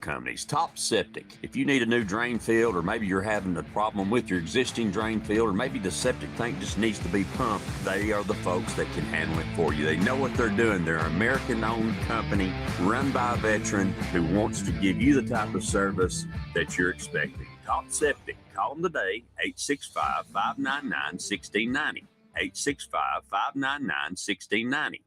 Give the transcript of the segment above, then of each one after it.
companies. Top Septic. If you need a new drain field, or maybe you're having a problem with your existing drain field, or maybe the septic tank just needs to be pumped, they are the folks that can handle it for you. They know what they're doing. They're an American-owned company run by a veteran who wants to give you the type of service that you're expecting. Top Septic. Call them today, 865-599-1690. 865-599-1690.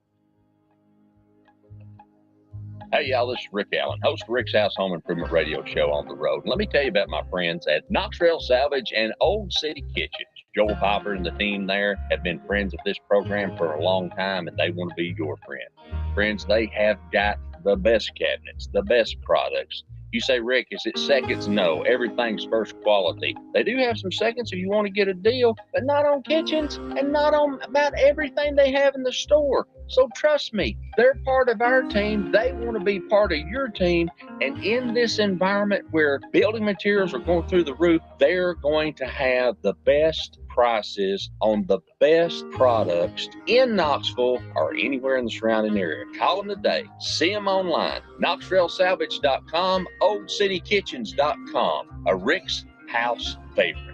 Hey, y'all, this is Rick Allen, host of Rick's House Home Improvement Radio Show on the road. Let me tell you about my friends at Knox Trail Salvage and Old City Kitchens. Joel Hopper and the team there have been friends of this program for a long time, and they want to be your friend. Friends, they have got the best cabinets, the best products. You say, Rick, is it seconds? No, everything's first quality. They do have some seconds if you want to get a deal, but not on kitchens and not on about everything they have in the store. So trust me, they're part of our team. They want to be part of your team. And in this environment where building materials are going through the roof, they're going to have the best prices on the best products in Knoxville or anywhere in the surrounding area. Call them today. See them online. KnoxtrailSalvage.com, OldCityKitchens.com. A Rick's House favorite.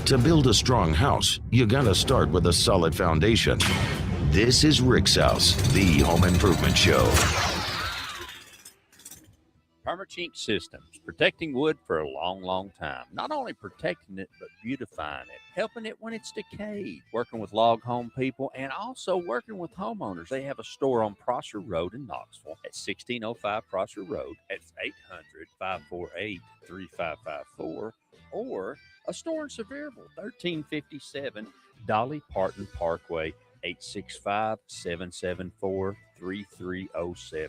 To build a strong house, you gotta start with a solid foundation. This is Rick's House, the home improvement show. Permachink Systems, protecting wood for a long, long time. Not only protecting it, but beautifying it, helping it when it's decayed, working with log home people, and also working with homeowners. They have a store on Prosser Road in Knoxville at 1605 Prosser Road. It's 800-548-3554, or a store in Sevierville, 1357 Dolly Parton Parkway, 865-774-3307.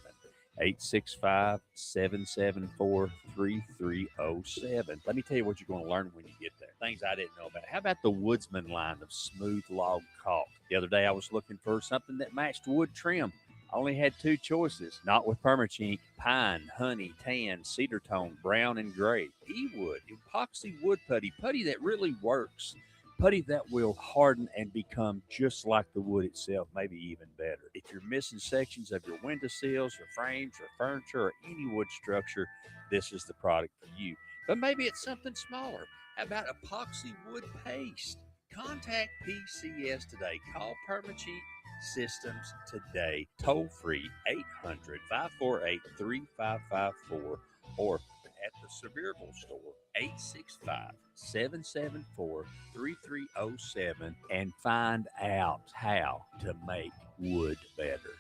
865-774-3307. Let me tell you what you're going to learn when you get there. Things I didn't know about. How about the Woodsman line of smooth log caulk? The other day I was looking for something that matched wood trim. I only had two choices. Not with Permachink. Pine, honey, tan, cedar tone, brown, and gray. E-wood, epoxy wood putty. Putty that really works. Putty that will harden and become just like the wood itself, maybe even better. If you're missing sections of your windowsills or frames or furniture or any wood structure, this is the product for you. But maybe it's something smaller. How about epoxy wood paste? Contact PCS today. Call Permachink Systems today. Toll free 800-548-3554, or at the Sevierville store, 865-774-3307, and find out how to make wood better.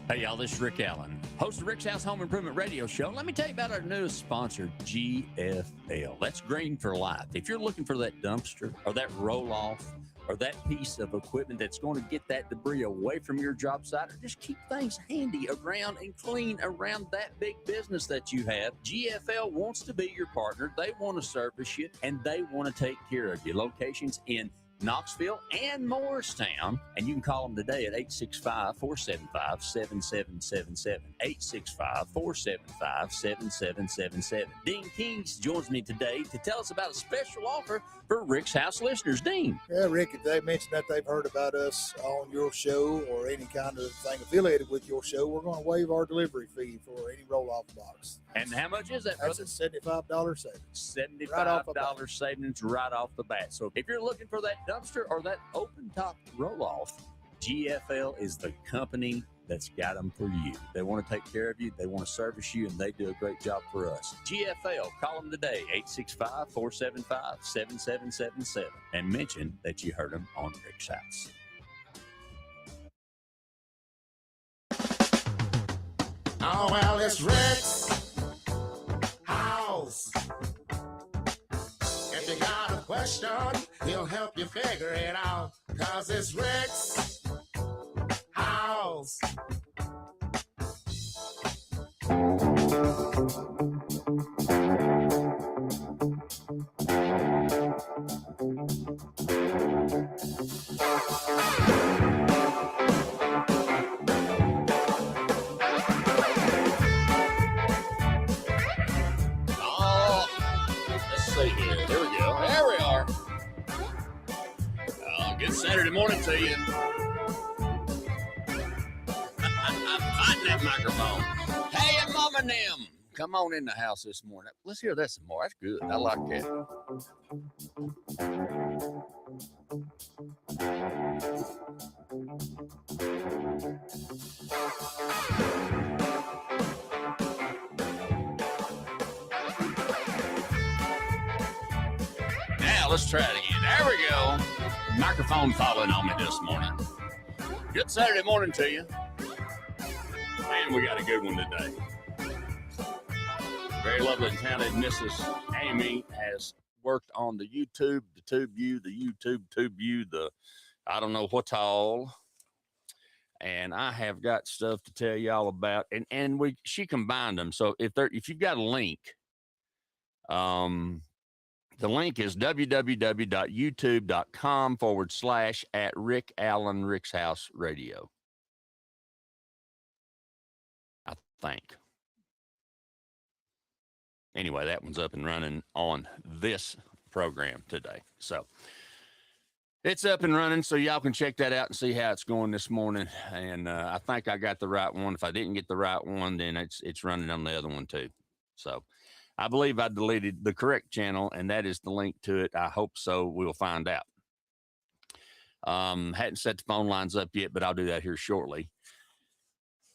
Hey, y'all, this is Rick Allen, host of Rick's House Home Improvement Radio Show. Let me tell you about our newest sponsor, GFL. That's Green for Life. If you're looking for that dumpster or that roll-off or that piece of equipment that's going to get that debris away from your job site, or just keep things handy around and clean around that big business that you have, GFL wants to be your partner. They want to service you, and they want to take care of you. Locations in Knoxville and Morristown, and you can call them today at 865-475-7777. 865-475-7777. Dean Kings joins me today to tell us about a special offer for Rick's House listeners. Dean. Yeah, Rick, if they mention that they've heard about us on your show or any kind of thing affiliated with your show, we're going to waive our delivery fee for any roll-off box. And how much is that, That's brother? a $75 savings. $75 savings right off the bat. So if you're looking for that dumpster or that open-top roll-off, GFL is the company that's got them for you. They want to take care of you, they want to service you, and they do a great job for us. GFL, call them today, 865-475-7777, and mention that you heard them on Rick's House. Oh, well, it's Rick's House. If you got a question, he'll help you figure it out. 'Cause it's Rick's House. Let's see here. There we go. There we are. Good Saturday morning to you. I'm fighting that microphone. Hey, and Mama and them. Come on in the house this morning. Let's hear that some more. That's good. I like that. Now, let's try it again. There we go. Microphone falling on me this morning. Good Saturday morning to you. Man, we got a good one today. Very lovely and talented Mrs. Amy has worked on the YouTube, the Tube View, the YouTube, Tube View, the I don't know what all. And I have got stuff to tell y'all about. And she combined them. So if you've got a link, the link is www.youtube.com/@ Rick Allen Rick's House Radio. I think. Anyway, that one's up and running on this program today. So it's up and running, so y'all can check that out and see how it's going this morning. And I think I got the right one. If I didn't get the right one, then it's running on the other one too. So I believe I deleted the correct channel, and that is the link to it. I hope so. We'll find out. Hadn't set the phone lines up yet, but I'll do that here shortly.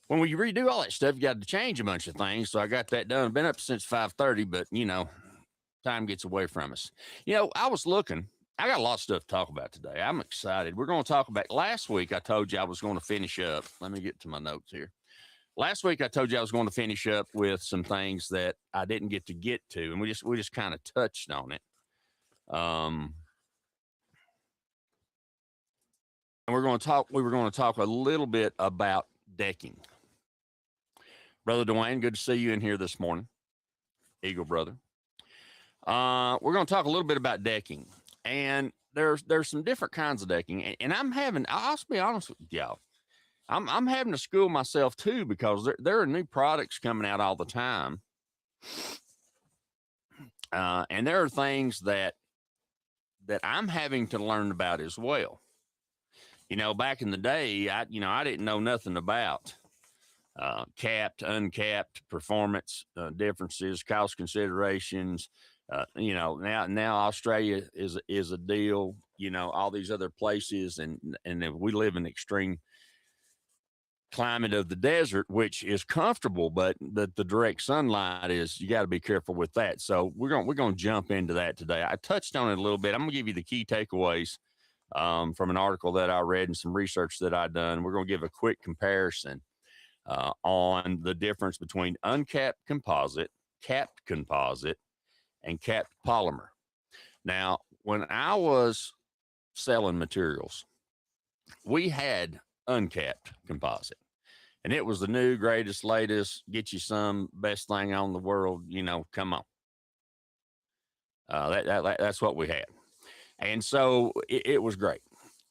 When we redo all that stuff, you got to change a bunch of things. So I got that done. I've been up since 5:30, but, time gets away from us. I was looking. I got a lot of stuff to talk about today. I'm excited. We're going to talk about, last week I told you I was going to finish up. Let me get to my notes here. Last week I told you I was going to finish up with some things that I didn't get to, and we just kind of touched on it. And we were going to talk a little bit about decking. Brother Dwayne, good to see you in here this morning. Eagle brother. We're going to talk a little bit about decking, and there's some different kinds of decking, and I'll be honest with y'all, I'm having to school myself too, because there are new products coming out all the time, and there are things that I'm having to learn about as well. Back in the day, I didn't know nothing about capped, uncapped, performance differences, cost considerations. Now Australia is a deal. All these other places, and we live in the extreme climate of the desert, which is comfortable, but the direct sunlight is, you got to be careful with that. So we're going to jump into that today. I touched on it a little bit. I'm going to give you the key takeaways from an article that I read and some research that I've done. We're going to give a quick comparison on the difference between uncapped composite, capped composite, and capped polymer. Now, when I was selling materials, we had uncapped composite, and it was the new, greatest, latest, get you some, best thing on the world, come on. That's what we had. And so it was great,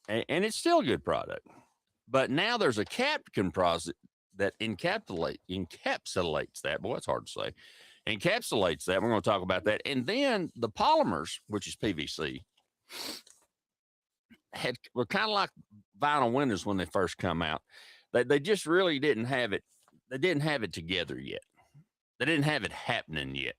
and it's still a good product. But now there's a capped composite that encapsulates that. Boy, it's hard to say. Encapsulates that. We're going to talk about that. And then the polymers, which is PVC, were kind of like vinyl windows when they first come out. They just really didn't have it. They didn't have it together yet. They didn't have it happening yet.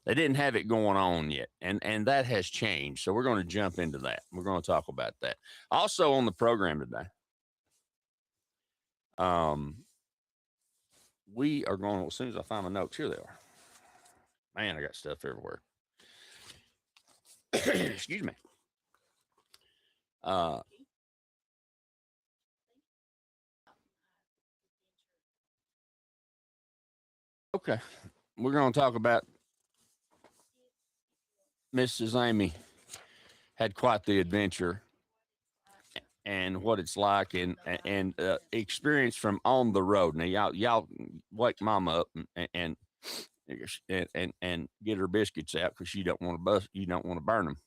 They didn't have it going on yet. And that has changed. So we're going to jump into that. We're going to talk about that. Also on the program today, we are going, as soon as I find my notes, here they are. Man, I got stuff everywhere. Excuse me. Okay. We're going to talk about Mrs. Amy had quite the adventure and what it's like, and experience from on the road. Now y'all wake Mama up and get her biscuits out, because you don't want to burn them.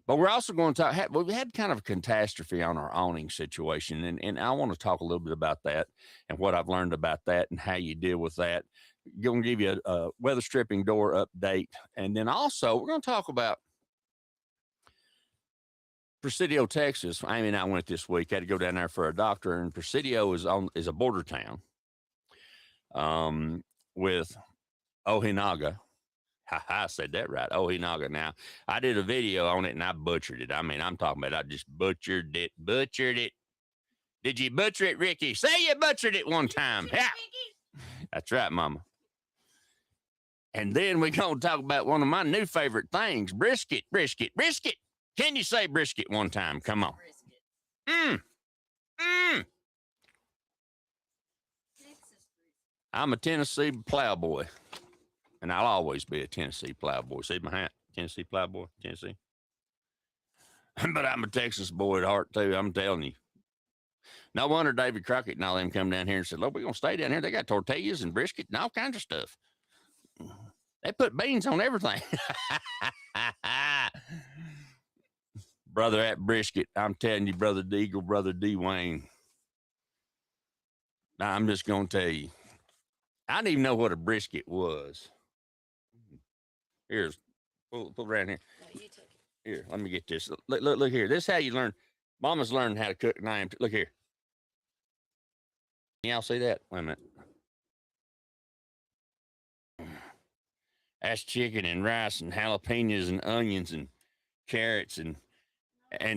But we're also going to talk. We had kind of a catastrophe on our awning situation, and I want to talk a little bit about that and what I've learned about that and how you deal with that. Going to give you a weather stripping door update, and then also we're going to talk about Presidio, Texas. Amy and I went this week. Had to go down there for a doctor, and Presidio is a border town with Ojinaga. I said that right, Ojinaga. Now, I did a video on it, and I butchered it. I mean, I'm talking about I just butchered it. Did you butcher it, Ricky? Say you butchered it one time. Yeah. That's right, Mama. And then we're going to talk about one of my new favorite things, brisket. Can you say brisket one time? Come on. I'm a Tennessee plowboy, and I'll always be a Tennessee plowboy. See my hat? Tennessee plowboy, Tennessee. But I'm a Texas boy at heart, too. I'm telling you. No wonder David Crockett and all them come down here and said, look, we're going to stay down here. They got tortillas and brisket and all kinds of stuff. They put beans on everything. Brother at brisket, I'm telling you, Brother Deagle, Brother Dwayne. Now, I'm just going to tell you, I didn't even know what a brisket was. Here's, pull around here. No, you take it. Here, let me get this. Look here. This is how you learn. Mama's learning how to cook, and I am. Look here. Y'all see that? Wait a minute. That's chicken and rice and jalapenos and onions and carrots and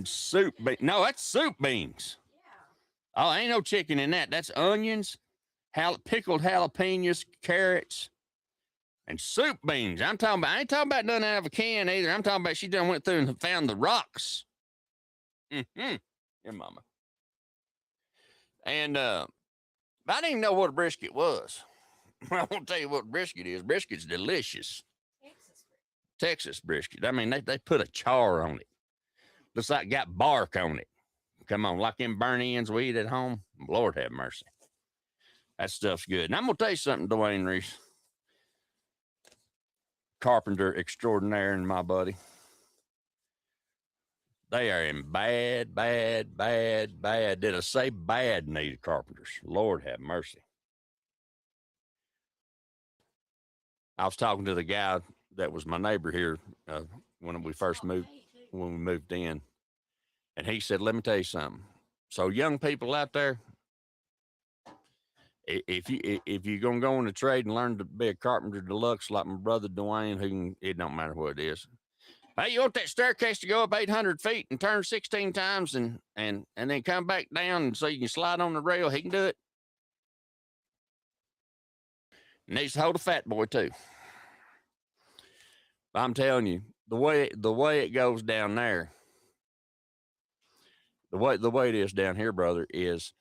soup. No, that's soup beans. Yeah. Oh, ain't no chicken in that. That's onions, pickled jalapenos, carrots, and soup beans. I ain't talking about nothing out of a can either. I'm talking about she done went through and found the rocks. Your mama. And I didn't even know what a brisket was. I won't tell you what brisket is. Brisket's delicious. Texas brisket. I mean, they put a char on it. Looks like it got bark on it. Come on, like them burnt ends we eat at home. Lord have mercy. That stuff's good. And I'm going to tell you something, Dwayne Reese. Carpenter extraordinaire and my buddy. They are in bad. Did I say bad need of carpenters? Lord have mercy. I was talking to the guy that was my neighbor here when we first moved, when we moved in. And he said, let me tell you something. So young people out there, if you're going to go in the trade and learn to be a carpenter deluxe like my brother Dwayne, it don't matter what it is. Hey, you want that staircase to go up 800 feet and turn 16 times and then come back down so you can slide on the rail? He can do it. Needs to hold a fat boy too. I'm telling you, the way it goes down there, the way it is down here, brother, is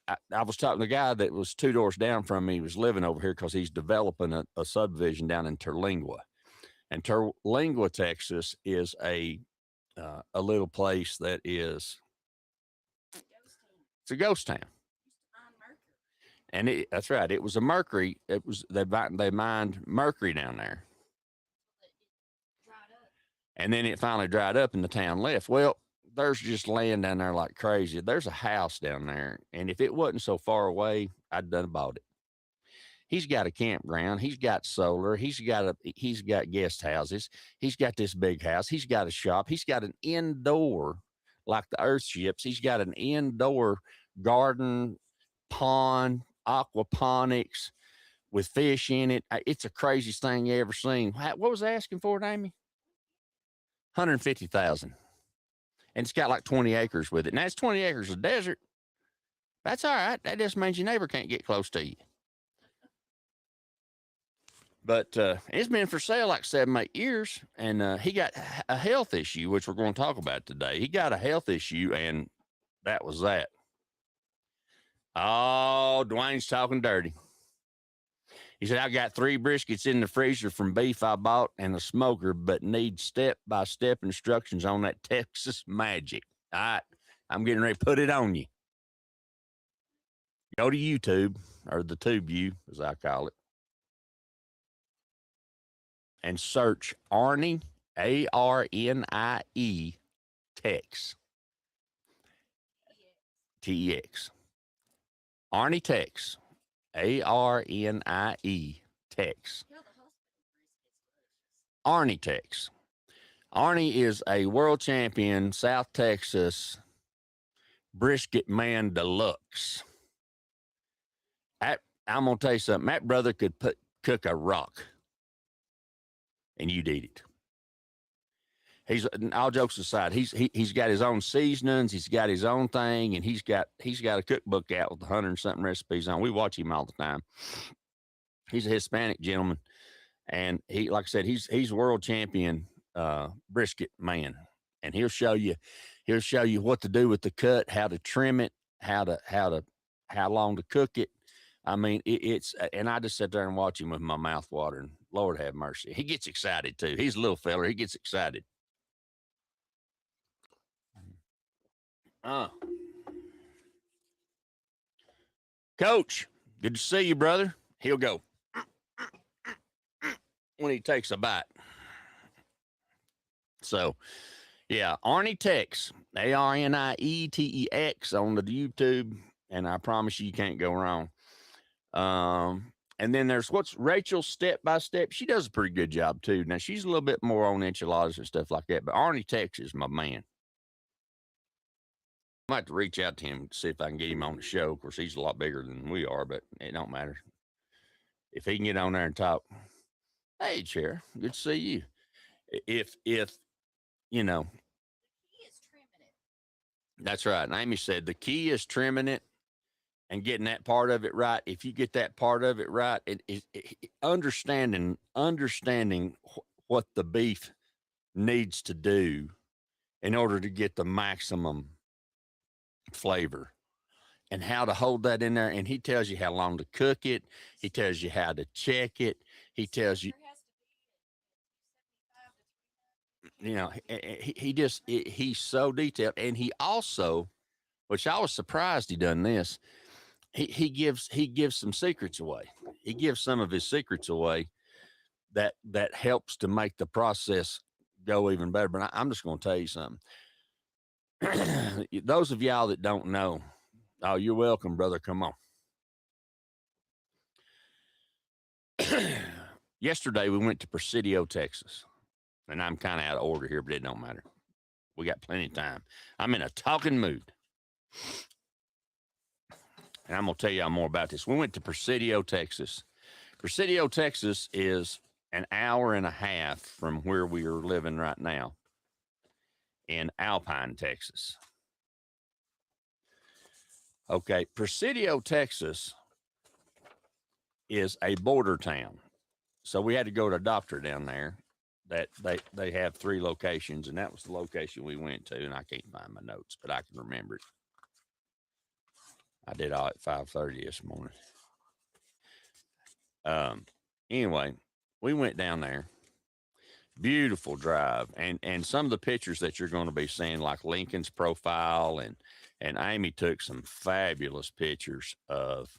I was talking to a guy that was 2 doors down from me. He was living over here because he's developing a subdivision down in Terlingua. And Terlingua, Texas is a little place that is, it's a ghost town. And that's right. It was a mercury. They mined mercury down there. And then it finally dried up and the town left. Well, there's just land down there like crazy. There's a house down there. And if it wasn't so far away, I'd done bought it. He's got a campground. He's got solar. He's got guest houses. He's got this big house. He's got a shop. He's got an indoor, like the Earthships. He's got an indoor garden, pond, aquaponics with fish in it. It's the craziest thing you ever seen. What was I asking for it, Amy? $150,000. And it's got like 20 acres with it. Now it's 20 acres of desert. That's all right. That just means your neighbor can't get close to you. But it's been for sale like 7-8 years, and he got a health issue, which we're going to talk about today. He got a health issue, and that was that. Oh, Dwayne's talking dirty. He said, I got 3 briskets in the freezer from beef I bought and a smoker, but need step-by-step instructions on that Texas magic. All right, I'm getting ready to put it on you. Go to YouTube, or the TubeU, as I call it, and search Arnie, ARNIE, Tex. TEX. Arnie Tex. ARNIE, Tex. Arnie Tex. Arnie is a world champion, South Texas brisket man deluxe. I'm going to tell you something. That brother could cook a rock, and you'd eat it. He's, all jokes aside, he's got his own seasonings. He's got his own thing, and he's got a cookbook out with 100 and something recipes on. We watch him all the time. He's a Hispanic gentleman, and he, like I said, he's world champion brisket man, and he'll show you what to do with the cut, how to trim it, how long to cook it. I mean, it's, and I just sit there and watch him with my mouth watering. Lord have mercy. He gets excited too. He's a little feller. He gets excited. Coach, good to see you, brother. He'll go when he takes a bite. So, yeah, Arnie Tex, ARNIETEX on the YouTube, and I promise you can't go wrong. And then there's what's Rachel Step by Step. She does a pretty good job too. Now she's a little bit more on enchiladas and stuff like that, but Arnie Tex is my man. I might have to reach out to him to see if I can get him on the show. Of course, he's a lot bigger than we are, but it don't matter. If he can get on there and talk, hey, Chair, good to see you. If you know, the key is trimming it. That's right. And Amy said the key is trimming it and getting that part of it right. If you get that part of it right, understanding what the beef needs to do in order to get the maximum flavor and how to hold that in there. And he tells you how long to cook it. He tells you how to check it. He tells you, you know, he's so detailed. And he also, which I was surprised he done this, he gives some secrets away. He gives some of his secrets away that helps to make the process go even better. But I'm just going to tell you something. Those of y'all that don't know, oh, you're welcome, brother. Come on. Yesterday we went to Presidio, Texas, and I'm kind of out of order here, but it don't matter. We got plenty of time. I'm in a talking mood. And I'm going to tell y'all more about this. We went to Presidio, Texas. Presidio, Texas is an hour and a half from where we are living right now in Alpine, Texas. Okay, Presidio, Texas is a border town. So we had to go to a doctor down there that they have 3 locations, and that was the location we went to, and I can't find my notes, but I can remember it. I did all at 5:30 this morning. Anyway, we went down there. Beautiful drive. And some of the pictures that you're going to be seeing, like Lincoln's profile, and Amy took some fabulous pictures of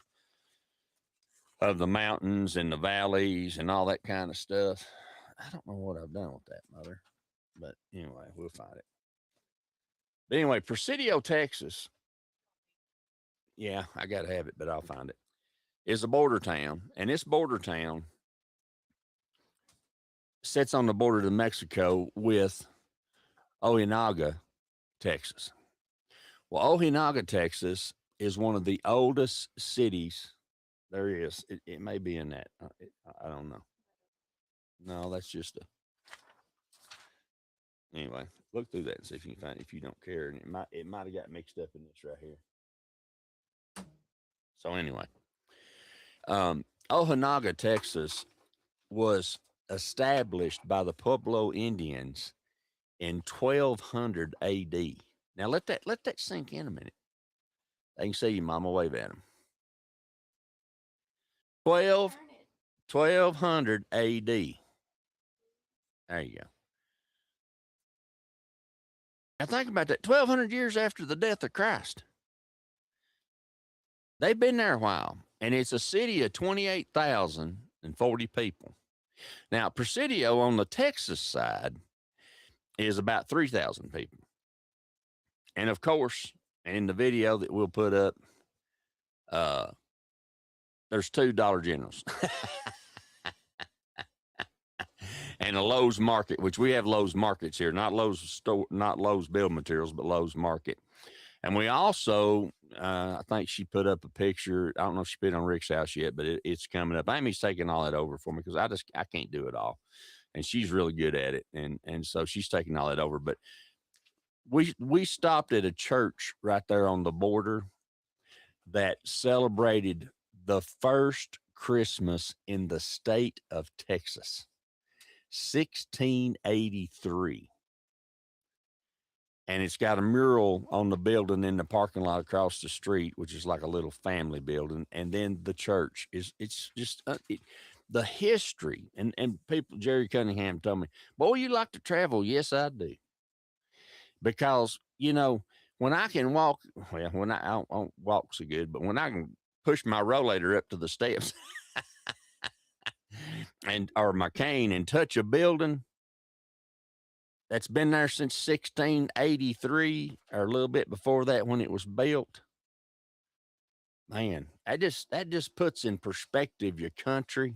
the mountains and the valleys and all that kind of stuff. I don't know what I've done with that, Mother, but anyway, we'll find it. But anyway, Presidio, Texas. Yeah, I got to have it, but I'll find it. Is a border town, and this border town sits on the border to Mexico with Ojinaga, Texas. Well, Ojinaga, Texas is one of the oldest cities there is. It may be in that. I don't know. No, that's just anyway, look through that and see if you can find it if you don't care. And it might have got mixed up in this right here. So anyway, Ojinaga, Texas was established by the Pueblo Indians in 1200 AD. Now let that sink in a minute. They can see you, Mama. Wave at them. 1200 AD. There you go. Now think about that. 1200 years after the death of Christ. They've been there a while, and it's a city of 28,040 people. Now, Presidio on the Texas side is about 3,000 people. And of course, in the video that we'll put up, there's 2 Dollar Generals. and a Lowe's Market, which we have Lowe's Markets here, not Lowe's store, not Lowe's Building Materials, but Lowe's Market. And we also, I think she put up a picture. I don't know if she put it on Rick's house yet, but it's coming up. Amy's taking all that over for me because I can't do it all, and she's really good at it, and so she's taking all that over. But we stopped at a church right there on the border that celebrated the first Christmas in the state of Texas, 1683. And it's got a mural on the building in the parking lot across the street, which is like a little family building. And then the church it's just the history. And people, Jerry Cunningham told me, boy, you like to travel. Yes, I do. Because, you know, when I can walk, well, when I don't walk so good, but when I can push my rollator up to the steps or my cane and touch a building that's been there since 1683 or a little bit before that when it was built, man, that just puts in perspective your country,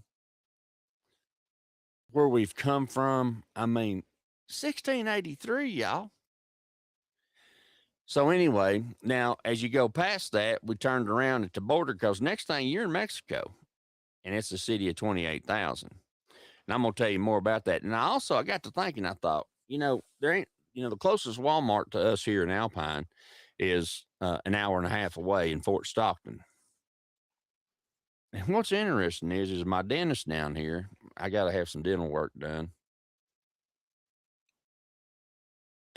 where we've come from. I mean, 1683, y'all. So anyway, now as you go past that, we turned around at the border because next thing you're in Mexico, and it's a city of 28,000. And I'm going to tell you more about that. And I got to thinking, I thought, you know, there ain't, you know, the closest Walmart to us here in Alpine is an hour and a half away in Fort Stockton. And what's interesting is my dentist down here, I got to have some dental work done.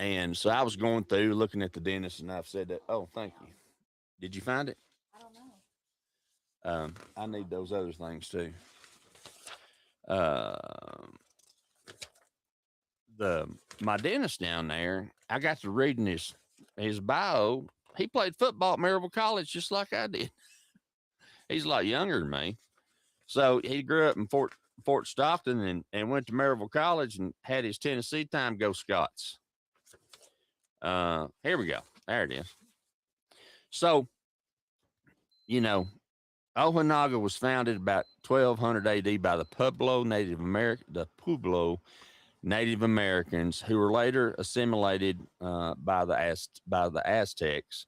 And so I was going through looking at the dentist, and I've said that. Oh, thank you. Did you find it? I don't know. I need those other things too. My dentist down there, I got to reading his bio. He played football at Maryville College just like I did. He's a lot younger than me. So he grew up in Fort Stockton and went to Maryville College and had his Tennessee time. Go Scots. Here we go. There it is. So, you know, Ojinaga was founded about 1200 AD by the Pueblo Native Americans, who were later assimilated by the Aztecs.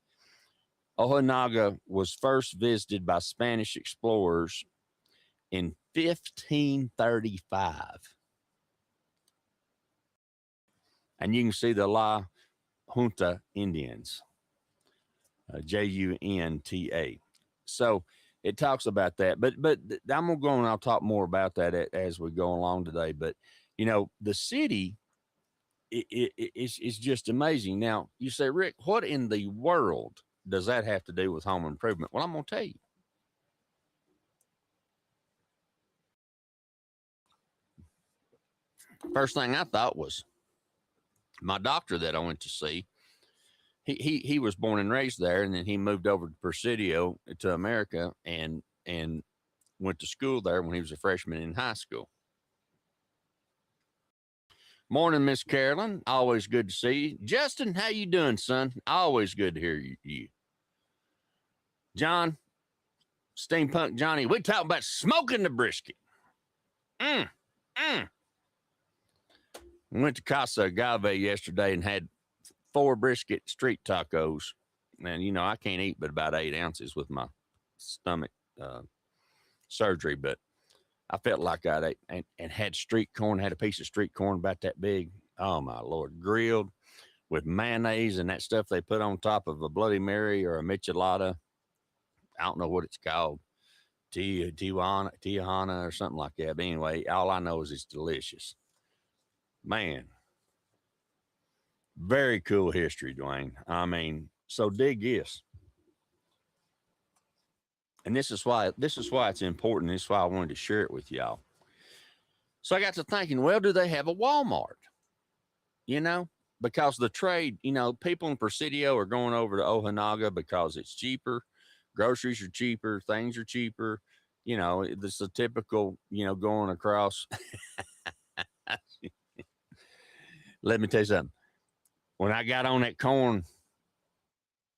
Ojinaga was first visited by Spanish explorers in 1535. And you can see the La Junta Indians, Junta. So it talks about that, but I'm gonna go and I'll talk more about that as we go along today. But you know, the city is just amazing. Now you say, Rick, what in the world does that have to do with home improvement? Well, I'm gonna tell you. First thing I thought was my doctor that I went to see. He was born and raised there, and then he moved over to Presidio to America and went to school there when he was a freshman in high school. Morning, Miss Carolyn. Always good to see you. Justin, how you doing, son? Always good to hear you. John, Steampunk Johnny, we talking about smoking the brisket. We went to Casa Agave yesterday and had 4 brisket street tacos. And, you know, I can't eat but about 8 ounces with my stomach surgery, but I felt like I ate and had street corn, had a piece of street corn about that big. Oh, my Lord. Grilled with mayonnaise and that stuff they put on top of a Bloody Mary or a michelada. I don't know what it's called. Tijuana or something like that. But anyway, all I know is it's delicious. Man. Very cool history, Dwayne. I mean, so dig this. And this is why it's important. This is why I wanted to share it with y'all. So I got to thinking, well, do they have a Walmart? You know, because the trade, you know, people in Presidio are going over to Ojinaga because it's cheaper. Groceries are cheaper. Things are cheaper. You know, it's a typical, you know, going across. Let me tell you something. When I got on that corn,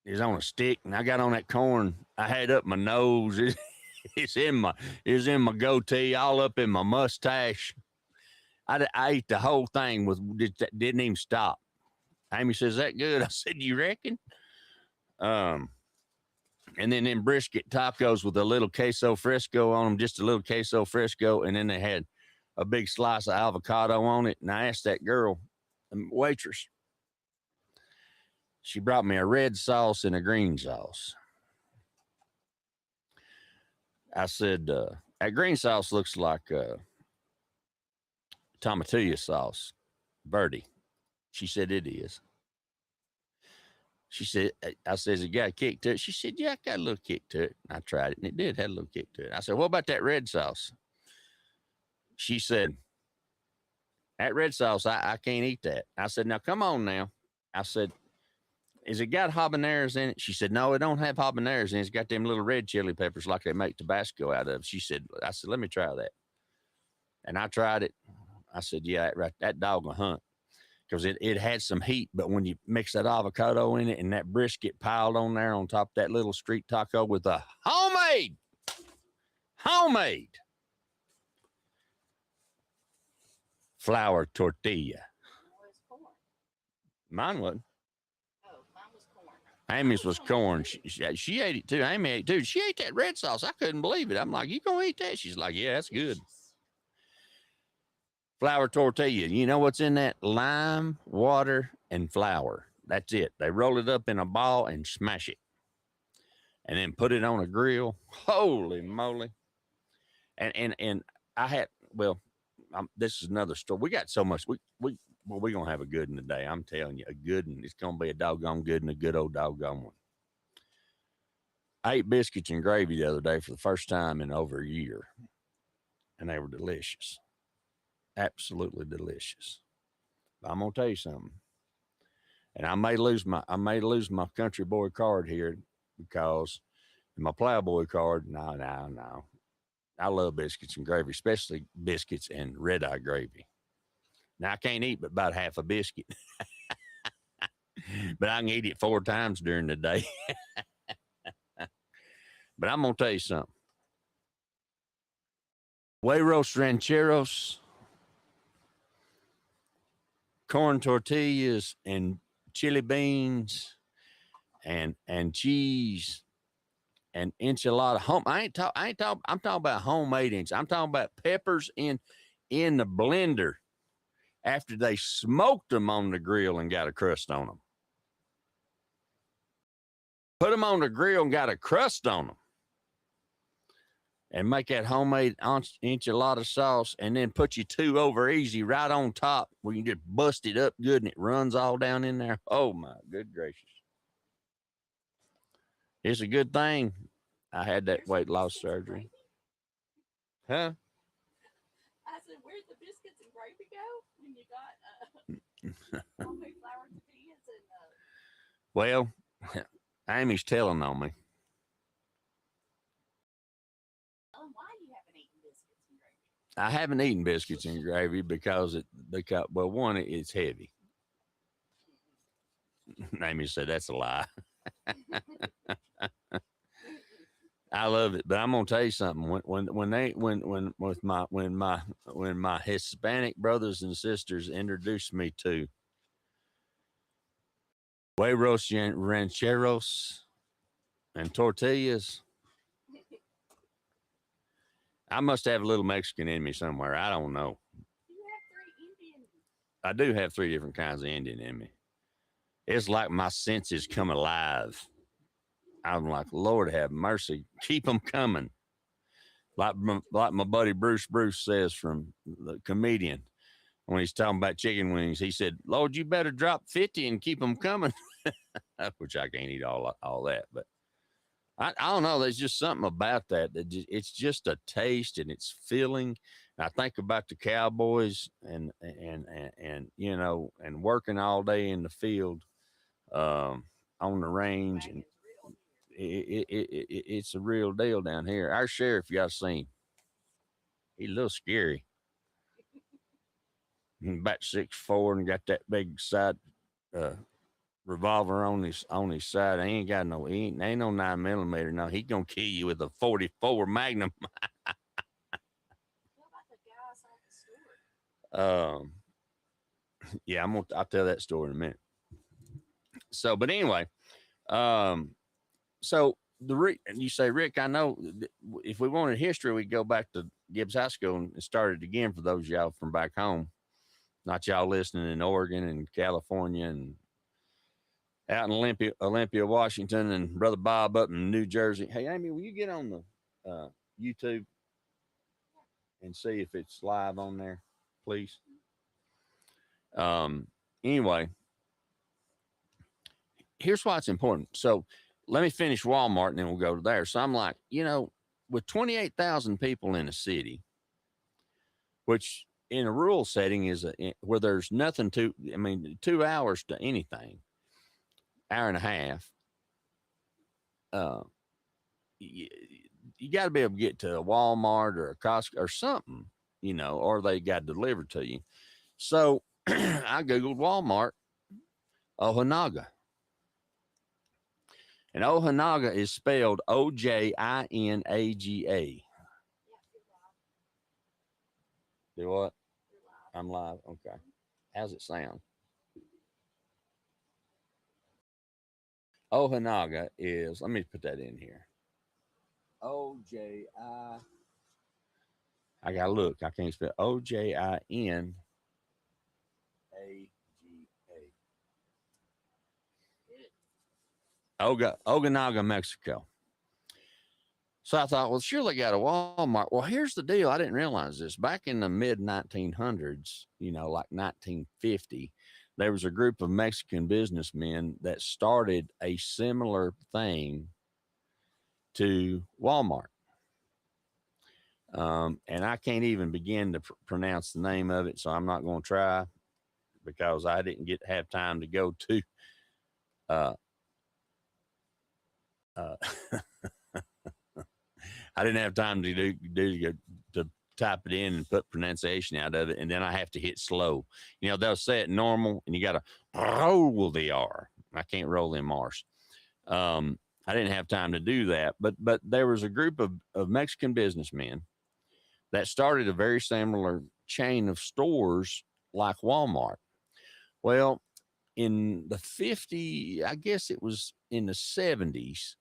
it was on a stick, and I got on that corn. I had up my nose. It's in my goatee, all up in my mustache. I ate the whole thing didn't even stop. Amy says, "That good?" I said, "You reckon?" And then them brisket tacos with a little queso fresco on them, just a little queso fresco, and then they had a big slice of avocado on it. And I asked that girl, the waitress, she brought me a red sauce and a green sauce. I said, that green sauce looks like tomatillo sauce, Birdie. She said, it is. She said, I said, it got a kick to it? She said, yeah, it got a little kick to it. I tried it, and it did have a little kick to it. I said, what about that red sauce? She said, that red sauce, I can't eat that. I said, now, come on now. I said, is it got habaneros in it? She said, no, it don't have habaneros in it. It's got them little red chili peppers like they make Tabasco out of. I said, let me try that. And I tried it. I said, yeah, that dog will hunt. Because it had some heat, but when you mix that avocado in it and that brisket piled on there on top of that little street taco with a homemade flour tortilla. Mine wasn't. Oh, mine was corn. Amy's was corn. She ate it too. Amy ate it too. She ate that red sauce. I couldn't believe it. I'm like, you gonna eat that? She's like, yeah, that's good. Flour tortilla. You know what's in that? Lime, water, and flour. That's it. They roll it up in a ball and smash it. And then put it on a grill. Holy moly. And I had, this is another story. We got so much. We're going to have a good one today. I'm telling you, a good one. It's going to be a doggone good and a good old doggone one. I ate biscuits and gravy the other day for the first time in over a year. And they were delicious. Absolutely delicious. I'm gonna tell you something, and I may lose my country boy card here because my plowboy card. No. I love biscuits and gravy, especially biscuits and red eye gravy. Now I can't eat but about half a biscuit, but I can eat it 4 times during the day. But I'm gonna tell you something. Huevos rancheros, corn tortillas and chili beans and cheese and enchilada. I'm talking about homemade enchiladas. I'm talking about peppers in the blender after they smoked them on the grill and got a crust on them. Put them on the grill and got a crust on them. And make that homemade enchilada sauce, and then put your 2 over easy right on top where you can just bust it up good and it runs all down in there. Oh, my good gracious. It's a good thing I had that weight loss surgery. Huh? I said, where'd the biscuits and gravy go when you got homemade flour tortillas and Well, Amy's telling on me. I haven't eaten biscuits and gravy because one, it's heavy. Amy said that's a lie. I love it, but I'm gonna tell you something. When my Hispanic brothers and sisters introduced me to huevos rancheros and tortillas, I must have a little Mexican in me somewhere. I don't know. you have 3 Indian. I do have 3 different kinds of Indian in me. It's like my senses come alive. I'm like, Lord have mercy. Keep them coming. Like my buddy Bruce says, from the comedian, when he's talking about chicken wings, he said, Lord, you better drop 50 and keep them coming. Which I can't eat all that, but I don't know. There's just something about that. It's just a taste and it's filling. And I think about the cowboys and you know, and working all day in the field, on the range, and it's a real deal down here. Our sheriff, y'all seen, he's a little scary. About 6'4" and got that big side revolver on his side. He ain't no 9mm. No, he gonna kill you with a 44 Magnum. What about the guys on the store? Um, yeah, I'll tell that story in a minute. So, but anyway, so you say, Rick, I know if we wanted history, we'd go back to Gibbs High School and start it again for those y'all from back home, not y'all listening in Oregon and California and out in Olympia, Washington, and Brother Bob up in New Jersey. Hey, Amy, will you get on the YouTube and see if it's live on there, please? Anyway, here's why it's important. So let me finish Walmart and then we'll go to there. So I'm like, with 28,000 people in a city, which in a rural setting is where there's nothing 2 hours to anything, hour and a half. You got to be able to get to a Walmart or a Costco or something, or they got delivered to you. So I Googled Walmart, Ojinaga. And Ojinaga is spelled Ojinaga. Do what? I'm live. Okay. How's it sound? Ojinaga is, let me put that in here. O-J-I. I got to look. I can't spell O-J-I-N. Ojinaga, Mexico. So I thought, well, sure, they got a Walmart. Well, here's the deal. I didn't realize this. Back in the mid 1900s, like 1950, there was a group of Mexican businessmen that started a similar thing to Walmart. And I can't even begin to pronounce the name of it, so I'm not going to try because I didn't have time to go to I didn't have time to to type it in and put pronunciation out of it, and then I have to hit slow. They'll say it normal, and you got to roll the R. I can't roll them R's. I didn't have time to do that, but there was a group of Mexican businessmen that started a very similar chain of stores like Walmart. Well, in the 50, I guess it was in the 70s,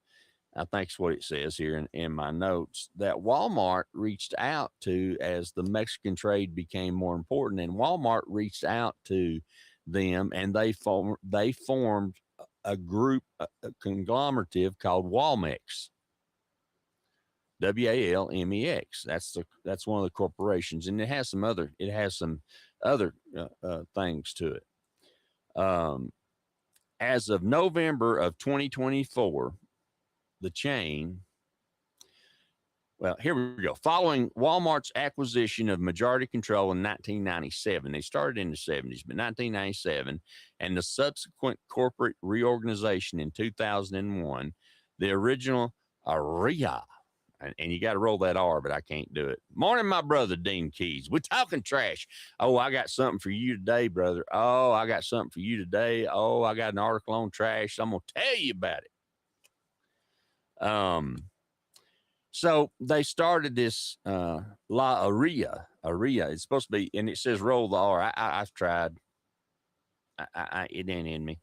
I think is what it says here in my notes, that Walmart reached out to, as the Mexican trade became more important, and Walmart reached out to them, and they formed a group, a conglomerative called Walmex. W-A-L-M-E-X. That's one of the corporations, and it has some other things to it. As of November of 2024, the chain, well, here we go. Following Walmart's acquisition of majority control in 1997, they started in the 70s, but 1997, and the subsequent corporate reorganization in 2001, the original Aria, and you got to roll that R, but I can't do it. Morning, my brother, Dean Keys. We're talking trash. Oh, I got something for you today, brother. Oh, I got something for you today. Oh, I got an article on trash. I'm going to tell you about it. So they started this La Aria. It's supposed to be, and it says roll the R. I've tried. It ain't in me.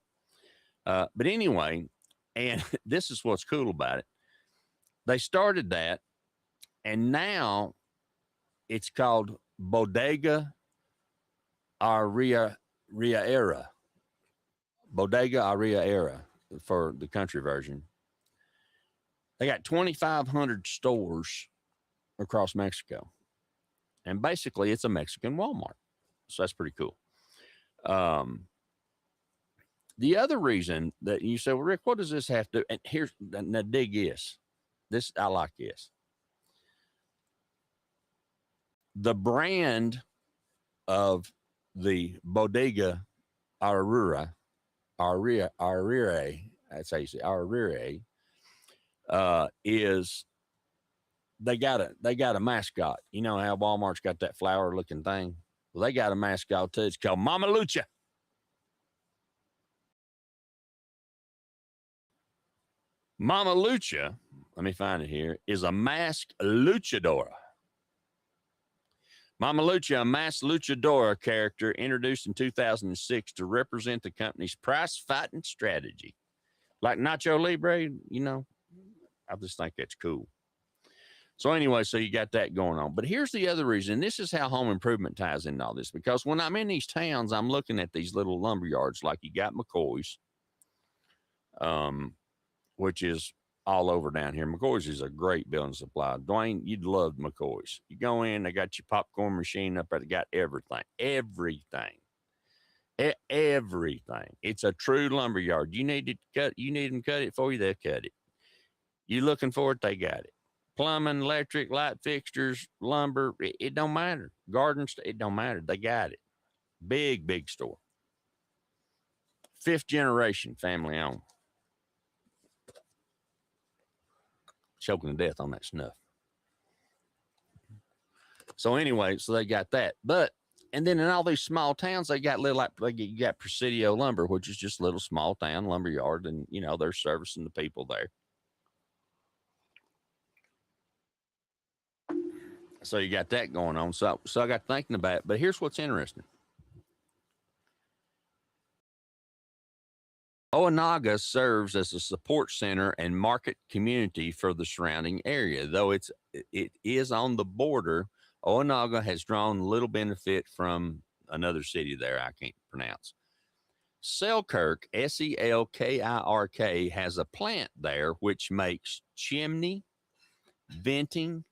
But anyway, and this is what's cool about it. They started that, and now it's called Bodega Aria Era. Bodega Aria Era for the country version. They got 2,500 stores across Mexico. And basically, it's a Mexican Walmart. So that's pretty cool. The other reason that you say, well, Rick, what does this have to do? And here's, now dig this. This, I like this. The brand of the Bodega Aurora, that's how you say Aurora, is they got a mascot. You know how Walmart's got that flower looking thing? Well, they got a mascot too. It's called Mama Lucha. Mama Lucha, let me find it here, is a masked luchadora. Mama Lucha, a masked luchadora character introduced in 2006 to represent the company's prize-fighting strategy. Like Nacho Libre, you know, I just think that's cool. So anyway, so you got that going on. But here's the other reason. This is how home improvement ties into all this. Because when I'm in these towns, I'm looking at these little lumber yards like you got McCoy's, which is all over down here. McCoy's is a great building supply. Dwayne, you'd love McCoy's. You go in, they got your popcorn machine up there. They got everything. Everything. It's a true lumber yard. You need them to cut it for you, they'll cut it. You looking for it, they got it. Plumbing, electric, light fixtures, lumber, it don't matter. Gardens, it don't matter. They got it. Big store. 5th generation family owned. Choking to death on that snuff. So anyway, so they got that. But, and then in all these small towns, they got little, you got Presidio Lumber, which is just a little small town lumber yard. And, you know, they're servicing the people there. So you got that going on. So I got thinking about it. But here's what's interesting. Ojinaga serves as a support center and market community for the surrounding area. Though it is on the border, Ojinaga has drawn little benefit from another city there I can't pronounce. Selkirk, Selkirk, has a plant there which makes chimney, venting,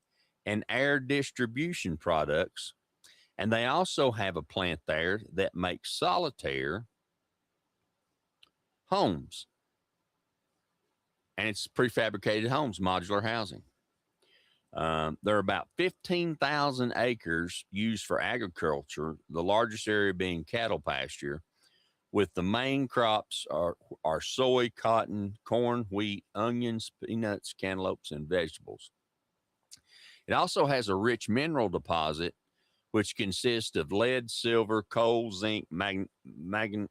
and air distribution products. And they also have a plant there that makes solitaire homes. And it's prefabricated homes, modular housing. There are about 15,000 acres used for agriculture, the largest area being cattle pasture, with the main crops are soy, cotton, corn, wheat, onions, peanuts, cantaloupes, and vegetables. It also has a rich mineral deposit, which consists of lead, silver, coal, zinc, manganese,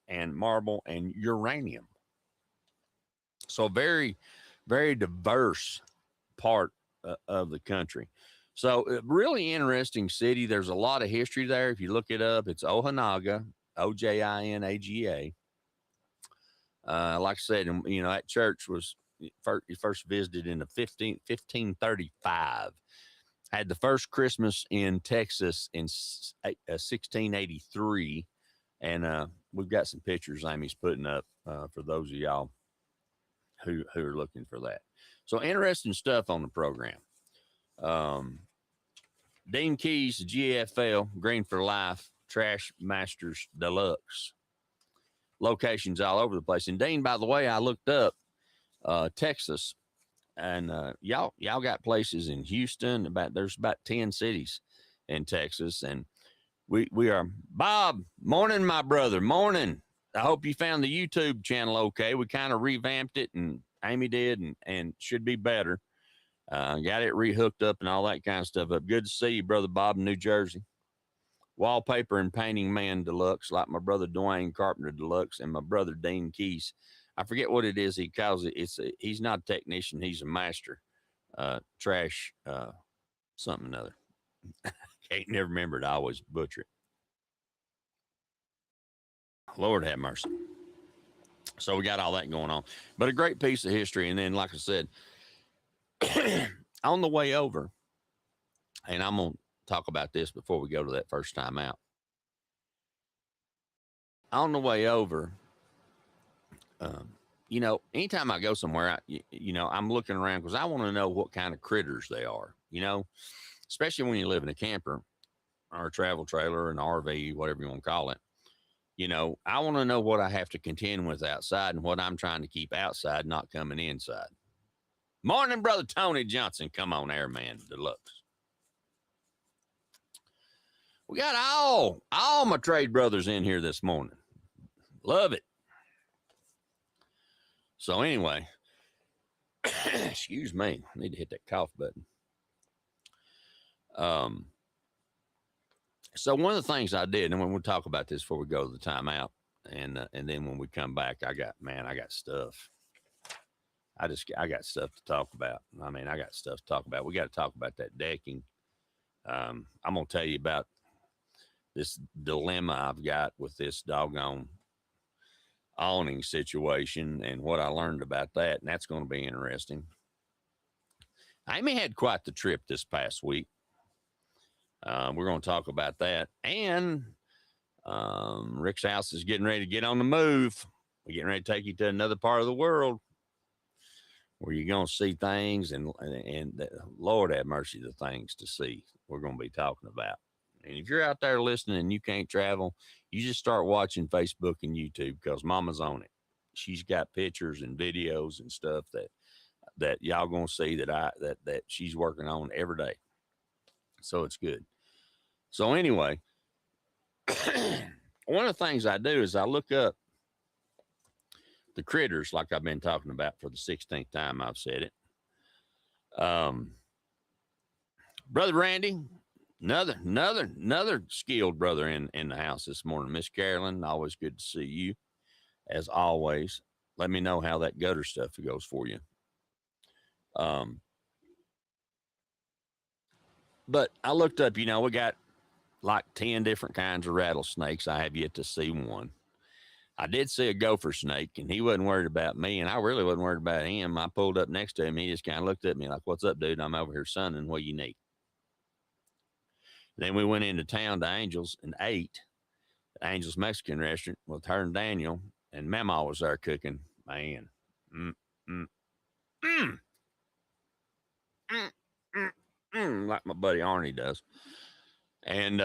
and marble, and uranium. So very, very diverse part of the country. So a really interesting city. There's a lot of history there. If you look it up, it's Ojinaga, Ojinaga. Like I said, you know, that church was first visited in the 1535. Had the first Christmas in Texas in 1683. And we've got some pictures Amy's putting up for those of y'all who are looking for that. So interesting stuff on the program. Dean Keys, GFL, Green for Life, Trash Masters Deluxe. Locations all over the place. And Dean, by the way, I looked up Texas, and y'all got places in Houston. There's about 10 cities in Texas, and we are. Bob, morning, my brother, morning. I hope you found the YouTube channel okay. We kind of revamped it, and Amy did, and should be better. Got it rehooked up and all that kind of stuff up. Good to see you, brother Bob in New Jersey. Wallpaper and Painting Man Deluxe, like my brother Dwayne Carpenter Deluxe and my brother Dean Keys. I forget what it is he calls it. He's not a technician. He's a master. Trash something or other. Can't never remember it. I always butcher it. Lord have mercy. So we got all that going on. But a great piece of history. And then, like I said, on the way over, and I'm going to talk about this before we go to that first time out. On the way over, you know, anytime I go somewhere, I'm looking around because I want to know what kind of critters they are, you know, especially when you live in a camper or a travel trailer or an RV, whatever you want to call it. You know, I want to know what I have to contend with outside and what I'm trying to keep outside, not coming inside. Morning, brother Tony Johnson. Come on, Airman Deluxe. We got all my trade brothers in here this morning. Love it. So anyway, excuse me. I need to hit that cough button. So one of the things I did, and when we'll talk about this before we go to the timeout, and then when we come back, I got stuff. I got stuff to talk about. I mean, I got stuff to talk about. We got to talk about that decking. I'm going to tell you about this dilemma I've got with this doggone awning situation and what I learned about that. And that's going to be interesting. Amy had quite the trip this past week. We're going to talk about that. And Rick's house is getting ready to get on the move. We're getting ready to take you to another part of the world where you're going to see things and Lord have mercy, the things to see we're going to be talking about. And if you're out there listening and you can't travel, you just start watching Facebook and YouTube because Mama's on it. She's got pictures and videos and stuff that y'all gonna see that she's working on every day. So it's good. So anyway, one of the things I do is I look up the critters like I've been talking about for the 16th time I've said it. Brother Randy, another skilled brother in the house this morning. Miss Carolyn, always good to see you. As always, let me know how that gutter stuff goes for you. But I looked up, we got like 10 different kinds of rattlesnakes. I have yet to see one. I did see a gopher snake, and he wasn't worried about me, and I really wasn't worried about him. I pulled up next to him. He just kind of looked at me like, "What's up, dude? I'm over here sunning. What do you need?" Then we went into town to Angels and ate at Angels Mexican restaurant with her and Daniel, and Mama was there cooking. Man, like my buddy Arnie does. And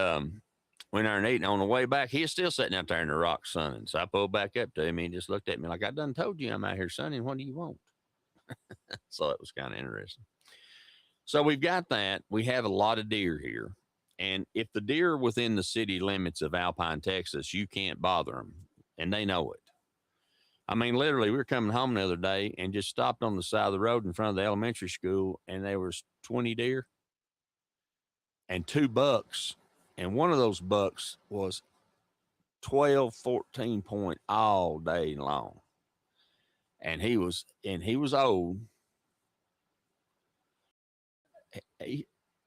went there and ate. And on the way back, he was still sitting out there in the rock sunning. So I pulled back up to him. And he just looked at me like, "I done told you I'm out here sunning. What do you want?" So it was kind of interesting. So we've got that. We have a lot of deer here. And if the deer are within the city limits of Alpine, Texas, you can't bother them. And they know it. I mean, literally, we were coming home the other day and just stopped on the side of the road in front of the elementary school, and there was 20 deer and 2 bucks. And one of those bucks was 12, 14 point all day long. And he was old.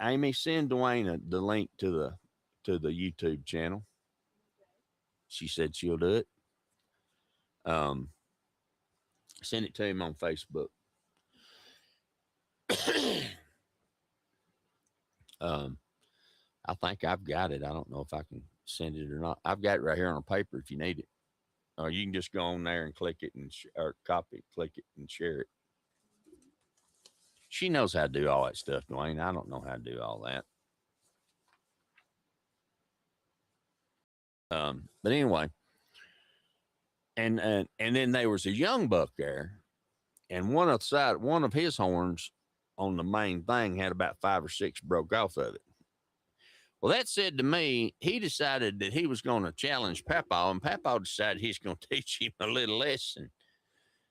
Amy, send Dwayne the link to the YouTube channel. She said she'll do it. Send it to him on Facebook. I think I've got it. I don't know if I can send it or not. I've got it right here on a paper if you need it. Or you can just go on there and click it or copy it, click it and share it. She knows how to do all that stuff, Dwayne. I don't know how to do all that. But anyway, and then there was a young buck there, and one of his horns on the main thing had about 5 or 6 broke off of it. Well, that said to me, he decided that he was going to challenge Papaw, and Papaw decided he's going to teach him a little lesson.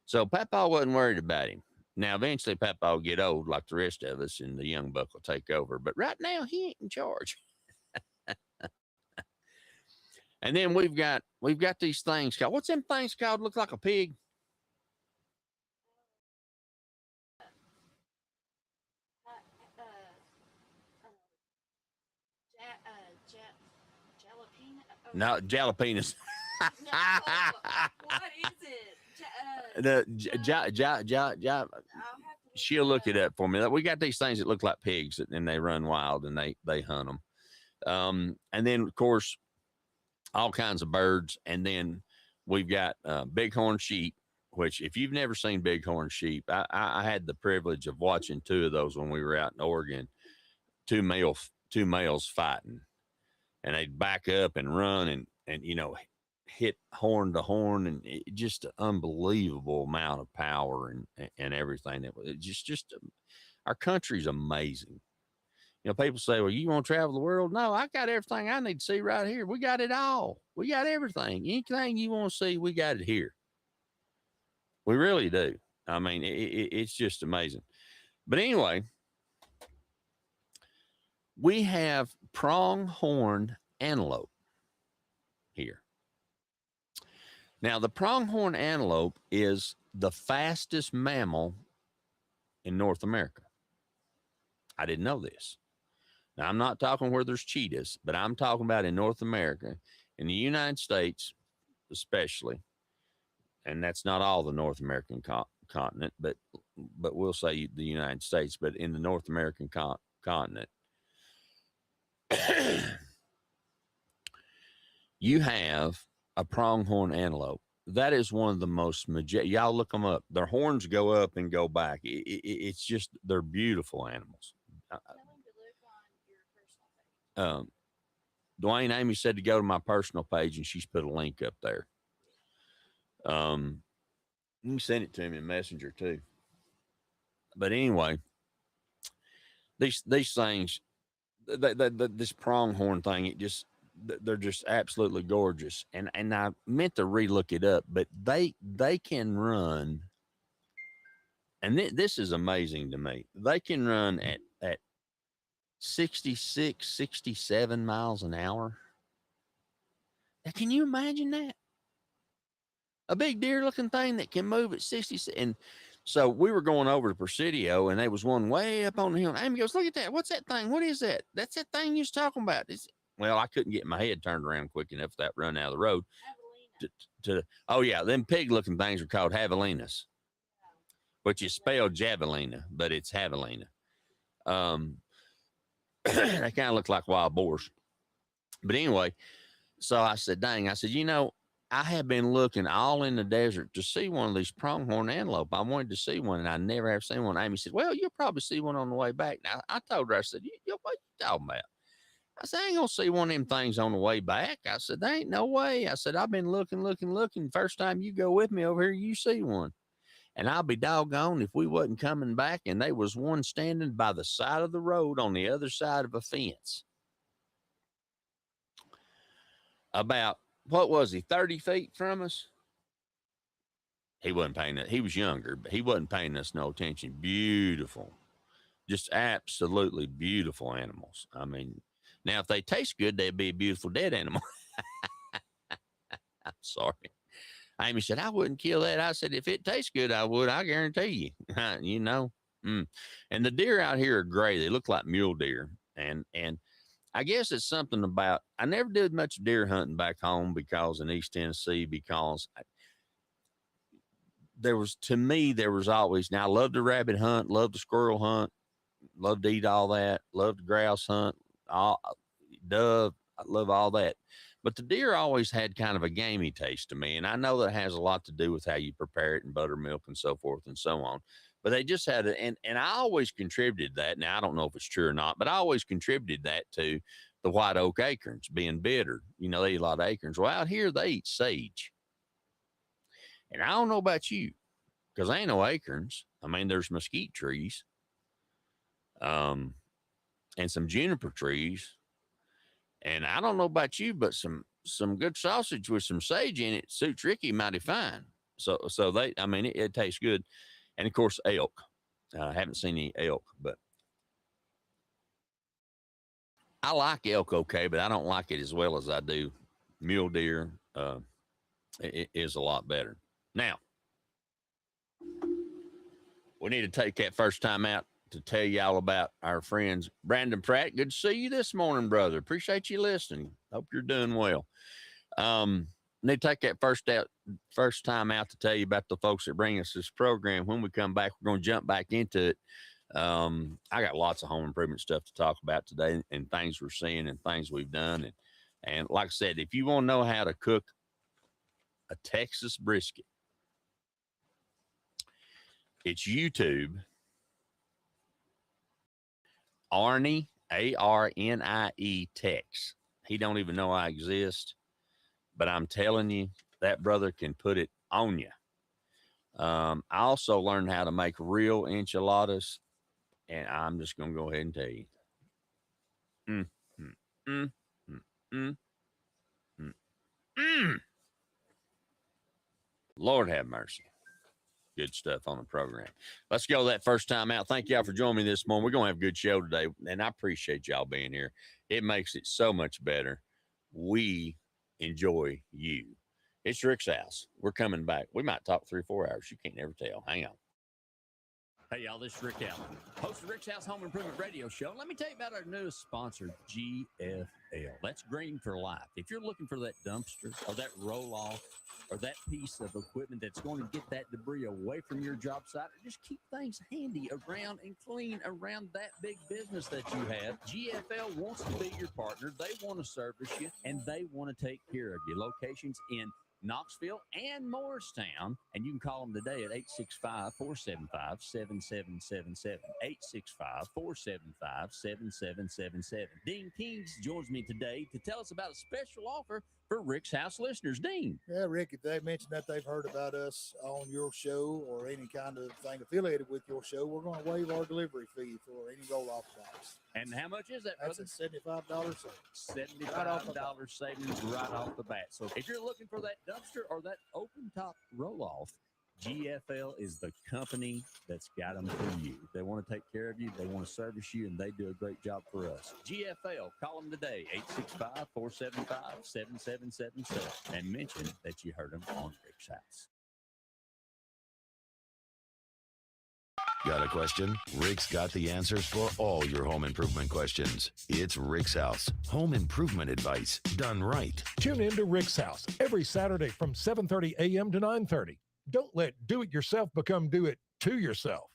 So Papaw wasn't worried about him. Now, eventually Papaw will get old like the rest of us, and the young buck will take over. But right now, he ain't in charge. And then we've got these things called, what's them things called? Look like a pig. No, jalapenos. No, what is it? She'll look it up for me. We got these things that look like pigs, and they run wild, and they hunt them. And then of course, all kinds of birds. And then we've got bighorn sheep, which if you've never seen bighorn sheep, I had the privilege of watching 2 of those when we were out in Oregon, two males fighting, and they'd back up and run and hit horn to horn, and just an unbelievable amount of power and everything. That was just our country's amazing. People say, "Well, you want to travel the world?" No, I got everything I need to see right here. We got it all. We got everything. Anything you want to see, we got it here. We really do. I mean, it's just amazing. But anyway, we have pronghorn antelope here. Now, the pronghorn antelope is the fastest mammal in North America. I didn't know this. Now, I'm not talking where there's cheetahs, but I'm talking about in North America, in the United States especially, and that's not all the North American continent, but we'll say the United States, but in the North American continent, you have a pronghorn antelope. That is one of the most y'all look them up. Their horns go up and go back. It's just, they're beautiful animals. Tell him to look on your personal page. Dwayne, Amy said to go to my personal page, and she's put a link up there. You can send it to him in Messenger too. But anyway, these things, this pronghorn thing, they're just absolutely gorgeous. And I meant to relook it up, but they can run, and this is amazing to me. They can run at 66, 67 miles an hour. Now, can you imagine that? A big deer looking thing that can move at 60. And so we were going over to Presidio, and there was one way up on the hill. And Amy goes, look at that. What's that thing? What is that? That's that thing you was talking about. Well, I couldn't get my head turned around quick enough for that run out of the road. Oh, yeah. Them pig looking things are called javelinas, which is spelled javelina, but it's javelina. They kind of look like wild boars. But anyway, so I said, dang, I said, I have been looking all in the desert to see one of these pronghorn antelope. I wanted to see one, and I never have seen one. Amy said, well, you'll probably see one on the way back. Now, I told her, I said, what you talking about? I said, I ain't going to see one of them things on the way back. I said, there ain't no way. I said, I've been looking. First time you go with me over here, you see one. And I'll be doggone if we wasn't coming back, and there was one standing by the side of the road on the other side of a fence. About, what was he, 30 feet from us? He wasn't paying it. He was younger, but he wasn't paying us no attention. Beautiful. Just absolutely beautiful animals. I mean, now if they taste good, they'd be a beautiful dead animal. I'm sorry. Amy said, I wouldn't kill that. I said, if it tastes good, I would. I guarantee you. And the deer out here are gray. They look like mule deer. And I guess it's something about, I never did much deer hunting back home because in East Tennessee, because there was always, now I love the rabbit hunt, love the squirrel hunt, love to eat all that, love the grouse hunt, dove, I love all that. But the deer always had kind of a gamey taste to me. And I know that has a lot to do with how you prepare it and buttermilk and so forth and so on. But they just had it. And I always contributed that. Now, I don't know if it's true or not, but I always contributed that to the white oak acorns being bitter. They eat a lot of acorns. Well, out here, they eat sage. And I don't know about you, because there ain't no acorns. I mean, there's mesquite trees, and some juniper trees. And I don't know about you, but some good sausage with some sage in it suits Ricky mighty fine. So it tastes good. And of course, elk. I haven't seen any elk, but I like elk okay, but I don't like it as well as I do mule deer. It is a lot better. Now, we need to take that first time out to tell y'all about our friends, Brandon Pratt. Good to see you this morning, brother. Appreciate you listening. Hope you're doing well. Need to take that first time out to tell you about the folks that bring us this program. When we come back, we're going to jump back into it. I got lots of home improvement stuff to talk about today, and things we're seeing and things we've done. And like I said, if you want to know how to cook a Texas brisket, it's YouTube. Arnie, Arnie Tex. He don't even know I exist, but I'm telling you, that brother can put it on you. I also learned how to make real enchiladas, and I'm just going to go ahead and tell you. Lord have mercy. Good stuff on the program. Let's go that first time out. Thank y'all for joining me this morning. We're going to have a good show today, and I appreciate y'all being here. It makes it so much better. We enjoy you. It's Rick's house. We're coming back. We might talk 3 or 4 hours. You can't never tell. Hang on. Hey, y'all, this is Rick Allen, host of Rick's House Home Improvement Radio Show. Let me tell you about our newest sponsor, GFL. That's Green for Life. If you're looking for that dumpster or that roll-off or that piece of equipment that's going to get that debris away from your job site, or just keep things handy around and clean around that big business that you have, GFL wants to be your partner. They want to service you, and they want to take care of you. Locations in Knoxville and Morristown, and you can call them today at 865-475-7777, 865-475-7777. Dean Kings joins me today to tell us about a special offer for Rick's House listeners. Dean. Yeah, Rick, if they mention that they've heard about us on your show or any kind of thing affiliated with your show, we're going to waive our delivery fee for any roll-off box. And how much is that, That's brother? a $75 savings. $75 savings right off the bat. So if you're looking for that dumpster or that open top roll-off, GFL is the company that's got them for you. They want to take care of you, they want to service you, and they do a great job for us. GFL, call them today, 865-475-7777, and mention that you heard them on Rick's House. Got a question? Rick's got the answers for all your home improvement questions. It's Rick's House. Home improvement advice done right. Tune in to Rick's House every Saturday from 7:30 a.m. to 9:30. Don't let do-it-yourself become do-it-to-yourself.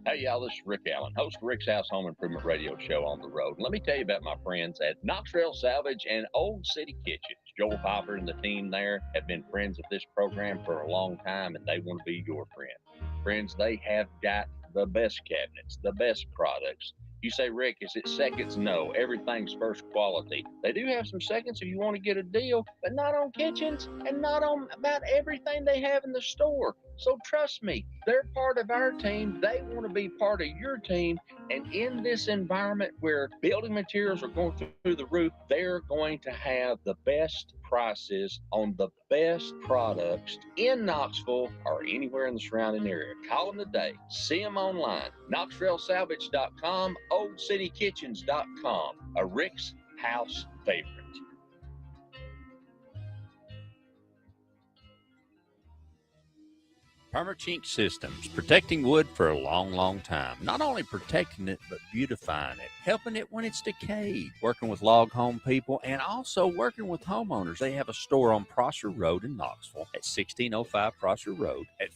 Hey, y'all, this is Rick Allen, host of Rick's House Home Improvement Radio Show on the road. And let me tell you about my friends at Knox Trail Salvage and Old City Kitchens. Joel Piper and the team there have been friends of this program for a long time, and they want to be your friend. Friends, they have got the best cabinets, the best products. You say, Rick, is it seconds? No, everything's first quality. They do have some seconds if you want to get a deal, but not on kitchens and not on about everything they have in the store. So trust me, they're part of our team. They want to be part of your team. And in this environment where building materials are going through the roof, they're going to have the best prices on the best products in Knoxville or anywhere in the surrounding area. Call them today. See them online. KnoxtrailSalvage.com, OldCityKitchens.com. A Rick's House favorite. Permachink Systems, protecting wood for a long, long time. Not only protecting it, but beautifying it, helping it when it's decayed, working with log home people, and also working with homeowners. They have a store on Prosser Road in Knoxville at 1605 Prosser Road at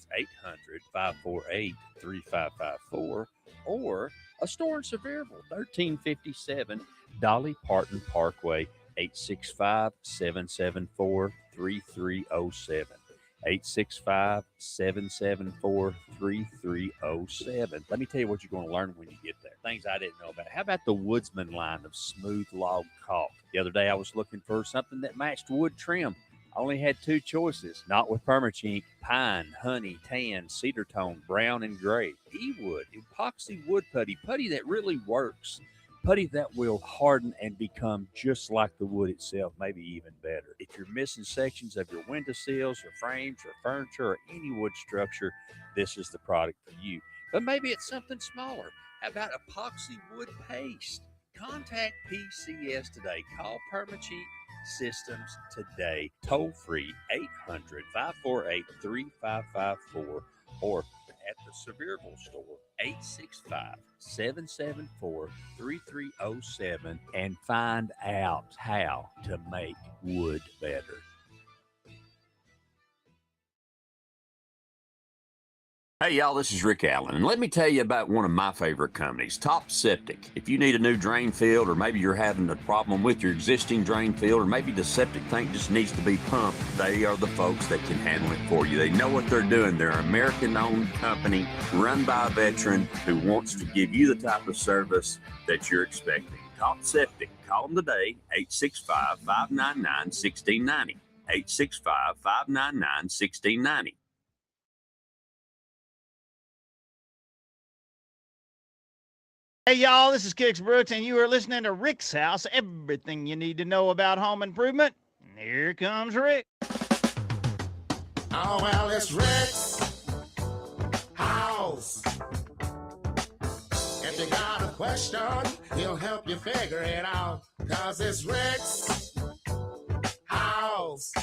800-548-3554, or a store in Sevierville, 1357 Dolly Parton Parkway, 865-774-3307. 865-774-3307. Let me tell you what you're going to learn when you get there. Things I didn't know about. How about the Woodsman line of smooth log caulk? The other day I was looking for something that matched wood trim. I only had two choices. Not with Permachink: pine, honey, tan, cedar tone, brown, and gray. E-wood, epoxy wood putty that really works. Putty that will harden and become just like the wood itself, maybe even better. If you're missing sections of your windowsills or frames or furniture or any wood structure, this is the product for you. But maybe it's something smaller. How about epoxy wood paste? Contact PCS today. Call Permachink Systems today. Toll free 800-548-3554 or at the Sevierville store, 865-774-3307, and find out how to make wood better. Hey, y'all, this is Rick Allen, and let me tell you about one of my favorite companies, Top Septic. If you need a new drain field, or maybe you're having a problem with your existing drain field, or maybe the septic tank just needs to be pumped, they are the folks that can handle it for you. They know what they're doing. They're an American-owned company run by a veteran who wants to give you the type of service that you're expecting. Top Septic. Call them today, 865-599-1690, 865-599-1690. Hey, y'all, this is Kix Brooks, and you are listening to Rick's House, everything you need to know about home improvement. And here comes Rick. Oh, well, it's Rick's House. If you got a question, he'll help you figure it out. 'Cause it's Rick's House.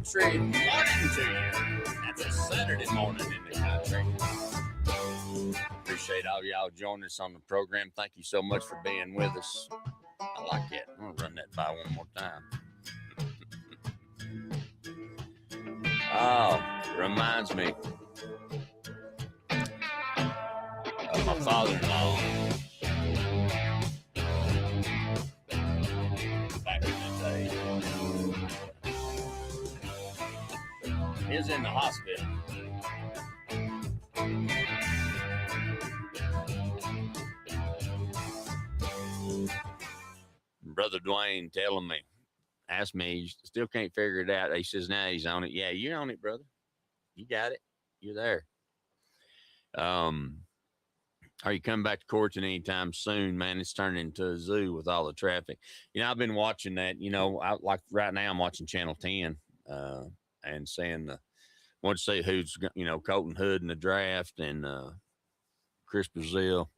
country morning to you. That's a Saturday morning in the country. Appreciate all y'all joining us on the program. Thank you so much for being with us. I like that. I'm going to run that by one more time. Oh, reminds me of my father-in-law. Back in the day. He was in the hospital. Brother Dwayne telling me, asked me, he still can't figure it out. He says, now he's on it. Yeah, you're on it, brother. You got it. You're there. Are you coming back to Corton anytime soon, man? It's turning into a zoo with all the traffic. You know, I've been watching that. You know, like right now I'm watching Channel 10 and saying, want to see who's, you know, Colton Hood in the draft and Chris Brazil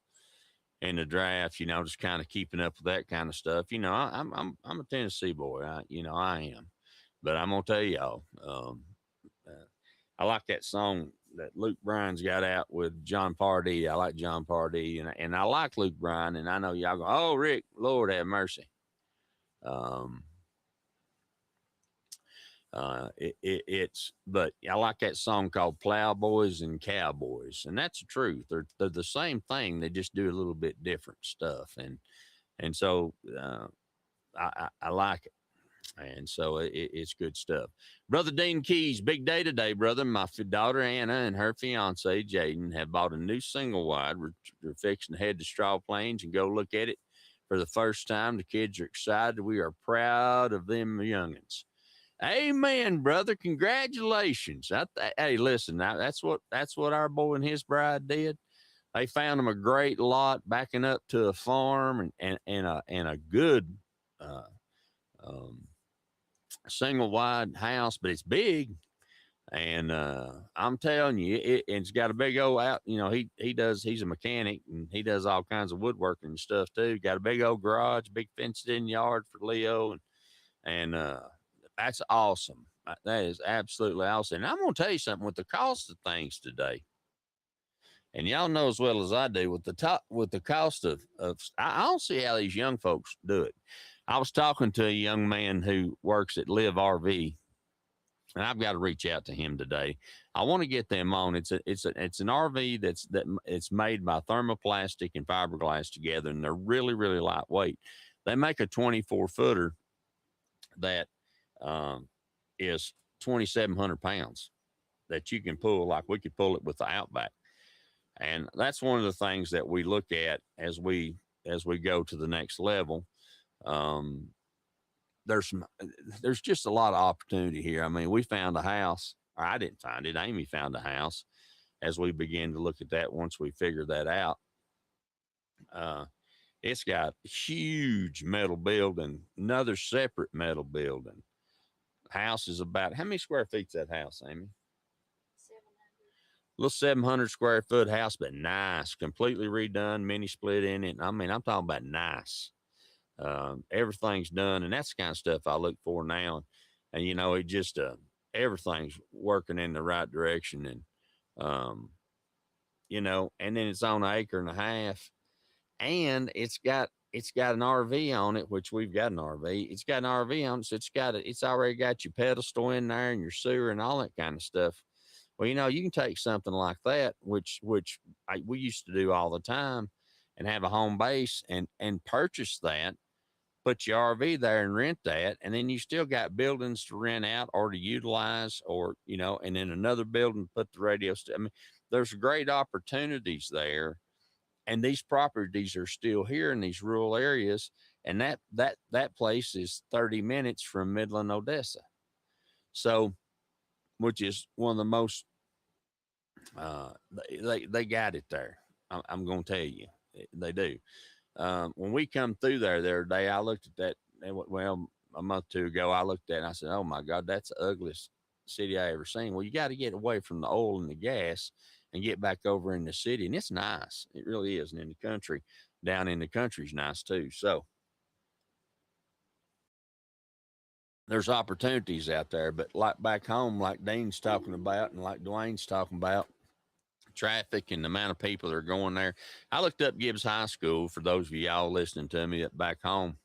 in the draft, you know, just kind of keeping up with that kind of stuff. You know, I'm a Tennessee boy. I am. But I'm going to tell y'all, I like that song that Luke Bryan's got out with John Pardee. I like John Pardee, and I like Luke Bryan, and I know y'all go, oh, Rick, Lord have mercy. But I like that song called Plowboys and Cowboys, and that's the truth. They're the same thing. They just do a little bit different stuff, and so I like it. And so it's good stuff. Brother Dean Keys, big day today, brother. My daughter Anna and her fiance Jaden have bought a new single wide. We're fixing to head to Straw Plains and go look at it for the first time. The kids are excited. We are proud of them youngins. Amen, brother. Congratulations. Hey, listen, that's what our boy and his bride did. They found them a great lot backing up to a farm and a good single wide house, but it's big. And I'm telling you, it's got a big old out, you know, he's a mechanic and he does all kinds of woodworking and stuff too. Got a big old garage, big fenced in yard for Leo. And that's awesome. That is absolutely awesome. And I'm going to tell you something with the cost of things today. And y'all know as well as I do with the cost of I don't see how these young folks do it. I was talking to a young man who works at Live RV, and I've got to reach out to him today. I want to get them on. It's an RV it's made by thermoplastic and fiberglass together, and they're really, really lightweight. They make a 24-footer that is 2,700 pounds that you can pull, like we could pull it with the Outback. And that's one of the things that we look at as we go to the next level. There's just a lot of opportunity here. I mean, we found a house, or I didn't find it. Amy found a house as we began to look at that. Once we figured that out, it's got a huge metal building, another separate metal building. House is about, how many square feet's that house, Amy? 700. Little 700 square foot house, but nice, completely redone, mini split in it. I mean, I'm talking about nice. Everything's done, and that's the kind of stuff I look for now. And you know, it just everything's working in the right direction, and you know, and then it's on 1.5 acres, and it's got an RV on it, which we've got an RV. It's got an RV on it, so it's already got your pedestal in there and your sewer and all that kind of stuff. Well, you know, you can take something like that, which we used to do all the time, and have a home base and purchase that, put your RV there and rent that, and then you still got buildings to rent out or to utilize, or, you know, and then another building, put the radio. I mean, there's great opportunities there, and these properties are still here in these rural areas, and that place is 30 minutes from Midland, Odessa. So, which is one of the most, they got it there. I'm going to tell you, they do. When we come through there the other day, I looked at that, well, a month or two ago, I looked at it and I said, oh my God, that's the ugliest city I ever seen. Well, you got to get away from the oil and the gas and get back over in the city. And it's nice. It really is. And in the country, down in the country is nice too. So there's opportunities out there. But like back home, like Dean's talking about and like Dwayne's talking about, traffic and the amount of people that are going there. I looked up Gibbs High School for those of y'all listening to me back home.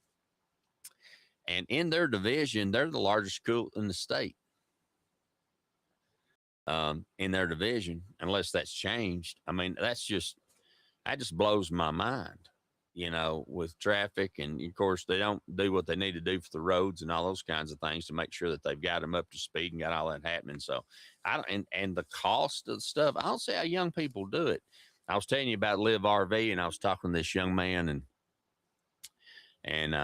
And in their division, they're the largest school in the state. In their division, unless that's changed. I mean, that just blows my mind, with traffic. And of course, they don't do what they need to do for the roads and all those kinds of things to make sure that they've got them up to speed and got all that happening. So I don't, and the cost of the stuff, I don't see how young people do it. I was telling you about Live RV, and I was talking to this young man and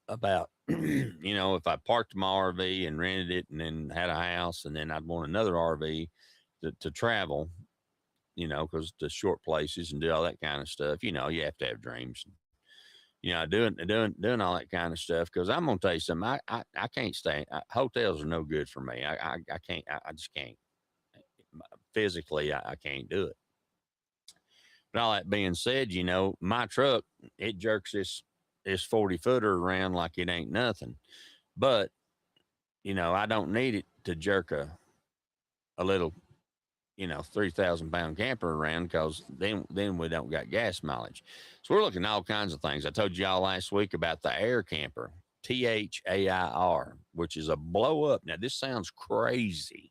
about, if I parked my RV and rented it and then had a house, and then I'd want another RV to travel, because to short places and do all that kind of stuff, you have to have dreams, doing all that kind of stuff. Cause I'm going to tell you something. I can't stay. Hotels are no good for me. I can't, I just can't physically. I can't do it. But all that being said, my truck, it jerks this 40-footer around like it ain't nothing. But, I don't need it to jerk a little, 3,000-pound camper around, because then we don't got gas mileage. So we're looking at all kinds of things. I told y'all last week about the Air Camper, THAIR, which is a blow up. Now, this sounds crazy.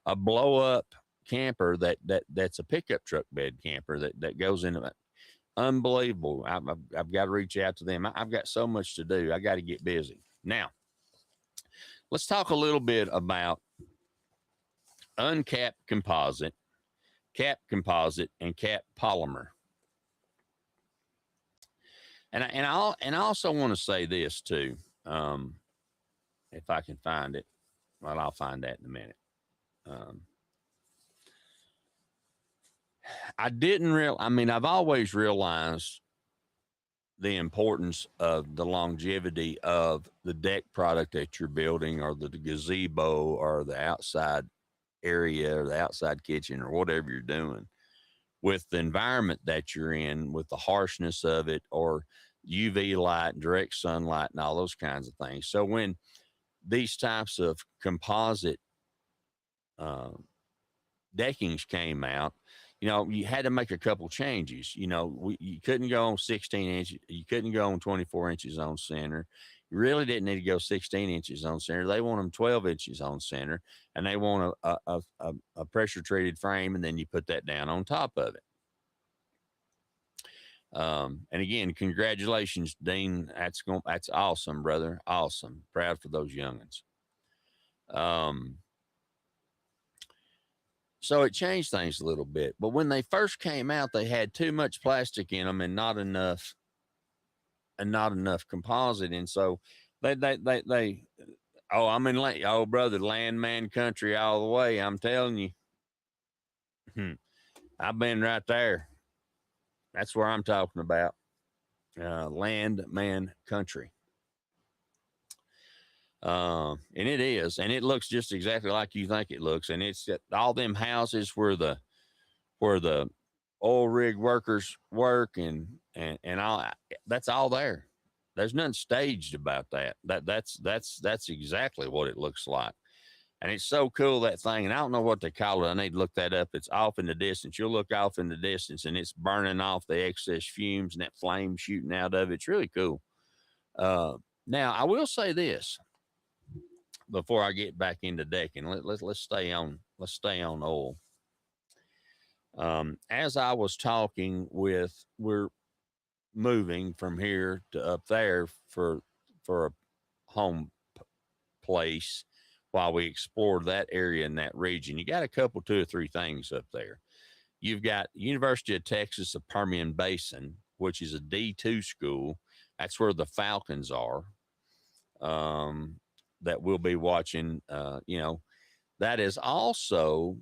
A blow up camper that's a pickup truck bed camper that goes into it. Unbelievable. I've got to reach out to them. I've got so much to do. I got to get busy. Now, let's talk a little bit about uncapped composite, cap composite, and cap polymer. And I also want to say this too. If I can find it, well, I'll find that in a minute. I've always realized the importance of the longevity of the deck product that you're building, or the gazebo, or the outside area, or the outside kitchen, or whatever you're doing, with the environment that you're in, with the harshness of it, or UV light, direct sunlight, and all those kinds of things. So when these types of composite deckings came out, you had to make a couple changes. You couldn't go on 16 inches. You couldn't go on 24 inches on center. You really didn't need to go 16 inches on center. They want them 12 inches on center, and they want a pressure treated frame, and then you put that down on top of it. And again, congratulations, Dean. That's awesome, brother. Awesome. Proud for those youngins. So it changed things a little bit. But when they first came out, they had too much plastic in them and not enough composite. And so I'm in brother, landman country all the way. I'm telling you, I've been right there. That's where I'm talking about. Landman country. And it is, and it looks just exactly like you think it looks. And it's all them houses where the oil rig workers work and all that's all there. There's nothing staged about that. That's exactly what it looks like. And it's so cool, that thing. And I don't know what they call it. I need to look that up. It's off in the distance. You'll look off in the distance, and it's burning off the excess fumes and that flame shooting out of it. It's really cool. Now I will say this before I get back into decking. Let's stay on oil. As I was talking we're moving from here to up there for a home place while we explore that area in that region. You got a couple, 2 or 3 things up there. You've got University of Texas of Permian Basin, which is a D2 school. That's where the Falcons are. That we'll be watching. That is also,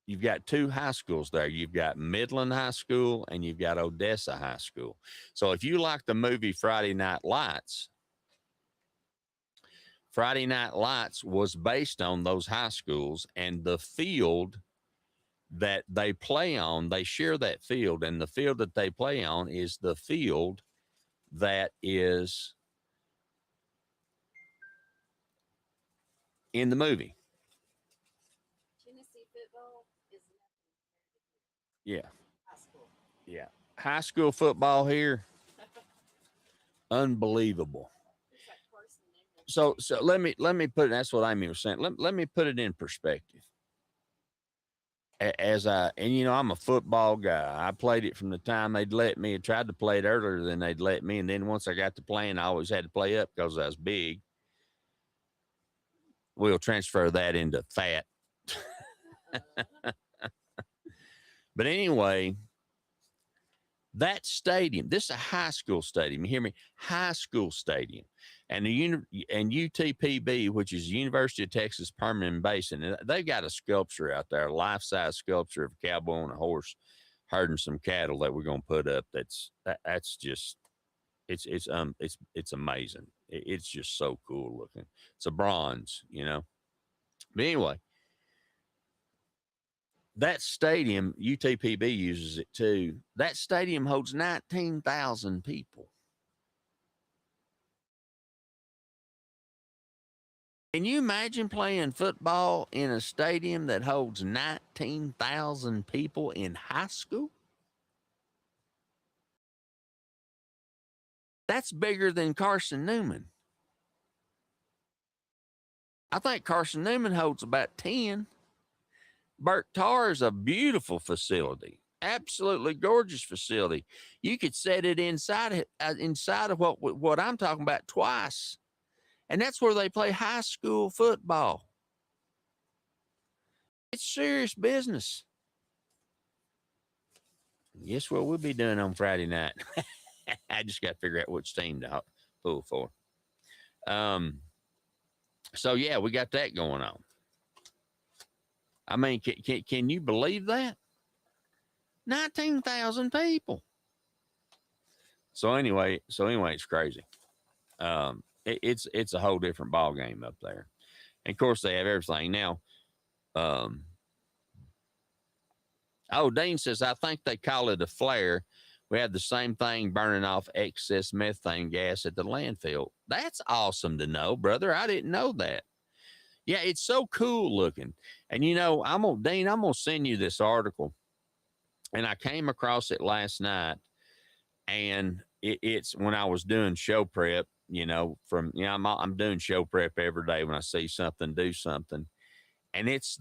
you've got 2 high schools there. You've got Midland High School and you've got Odessa High School. So if you like the movie Friday Night Lights, Friday Night Lights was based on those high schools, and the field that they play on, they share that field, and the field that they play on is the field that is in the movie. Tennessee football is nothing Yeah. compared to high school. Yeah. High school football here, unbelievable. It's like Carson Newman. So let me put, that's what Amy was saying. Let me put it in perspective. I'm a football guy. I played it from the time they'd let me. I tried to play it earlier than they'd let me. And then once I got to playing, I always had to play up because I was big. We'll transfer that into fat. But anyway, that stadium, this is a high school stadium. You hear me? High school stadium. And UTPB, which is University of Texas Permian Basin, they've got a sculpture out there, a life-size sculpture of a cowboy on a horse herding some cattle that we're gonna put up. That's just it's amazing. It's just so cool looking. It's a bronze, But anyway, that stadium, UTPB uses it too. That stadium holds 19,000 people. Can you imagine playing football in a stadium that holds 19,000 people in high school? That's bigger than Carson Newman. I think Carson Newman holds about 10. Burt Tar is a beautiful facility, absolutely gorgeous facility. You could set it inside of what I'm talking about twice. And that's where they play high school football. It's serious business. Guess what we'll be doing on Friday night? I just got to figure out which team to pull for. So yeah, we got that going on. I mean, can you believe that? 19,000 people. So anyway, it's crazy. It's a whole different ball game up there. And of course they have everything now. Dean says, I think they call it a flare. We have the same thing burning off excess methane gas at the landfill. That's awesome to know, brother. I didn't know that. Yeah, it's so cool looking. And Dean, I'm gonna send you this article. And I came across it last night. And it's when I was doing show prep, I'm doing show prep every day when I see something, do something. And it's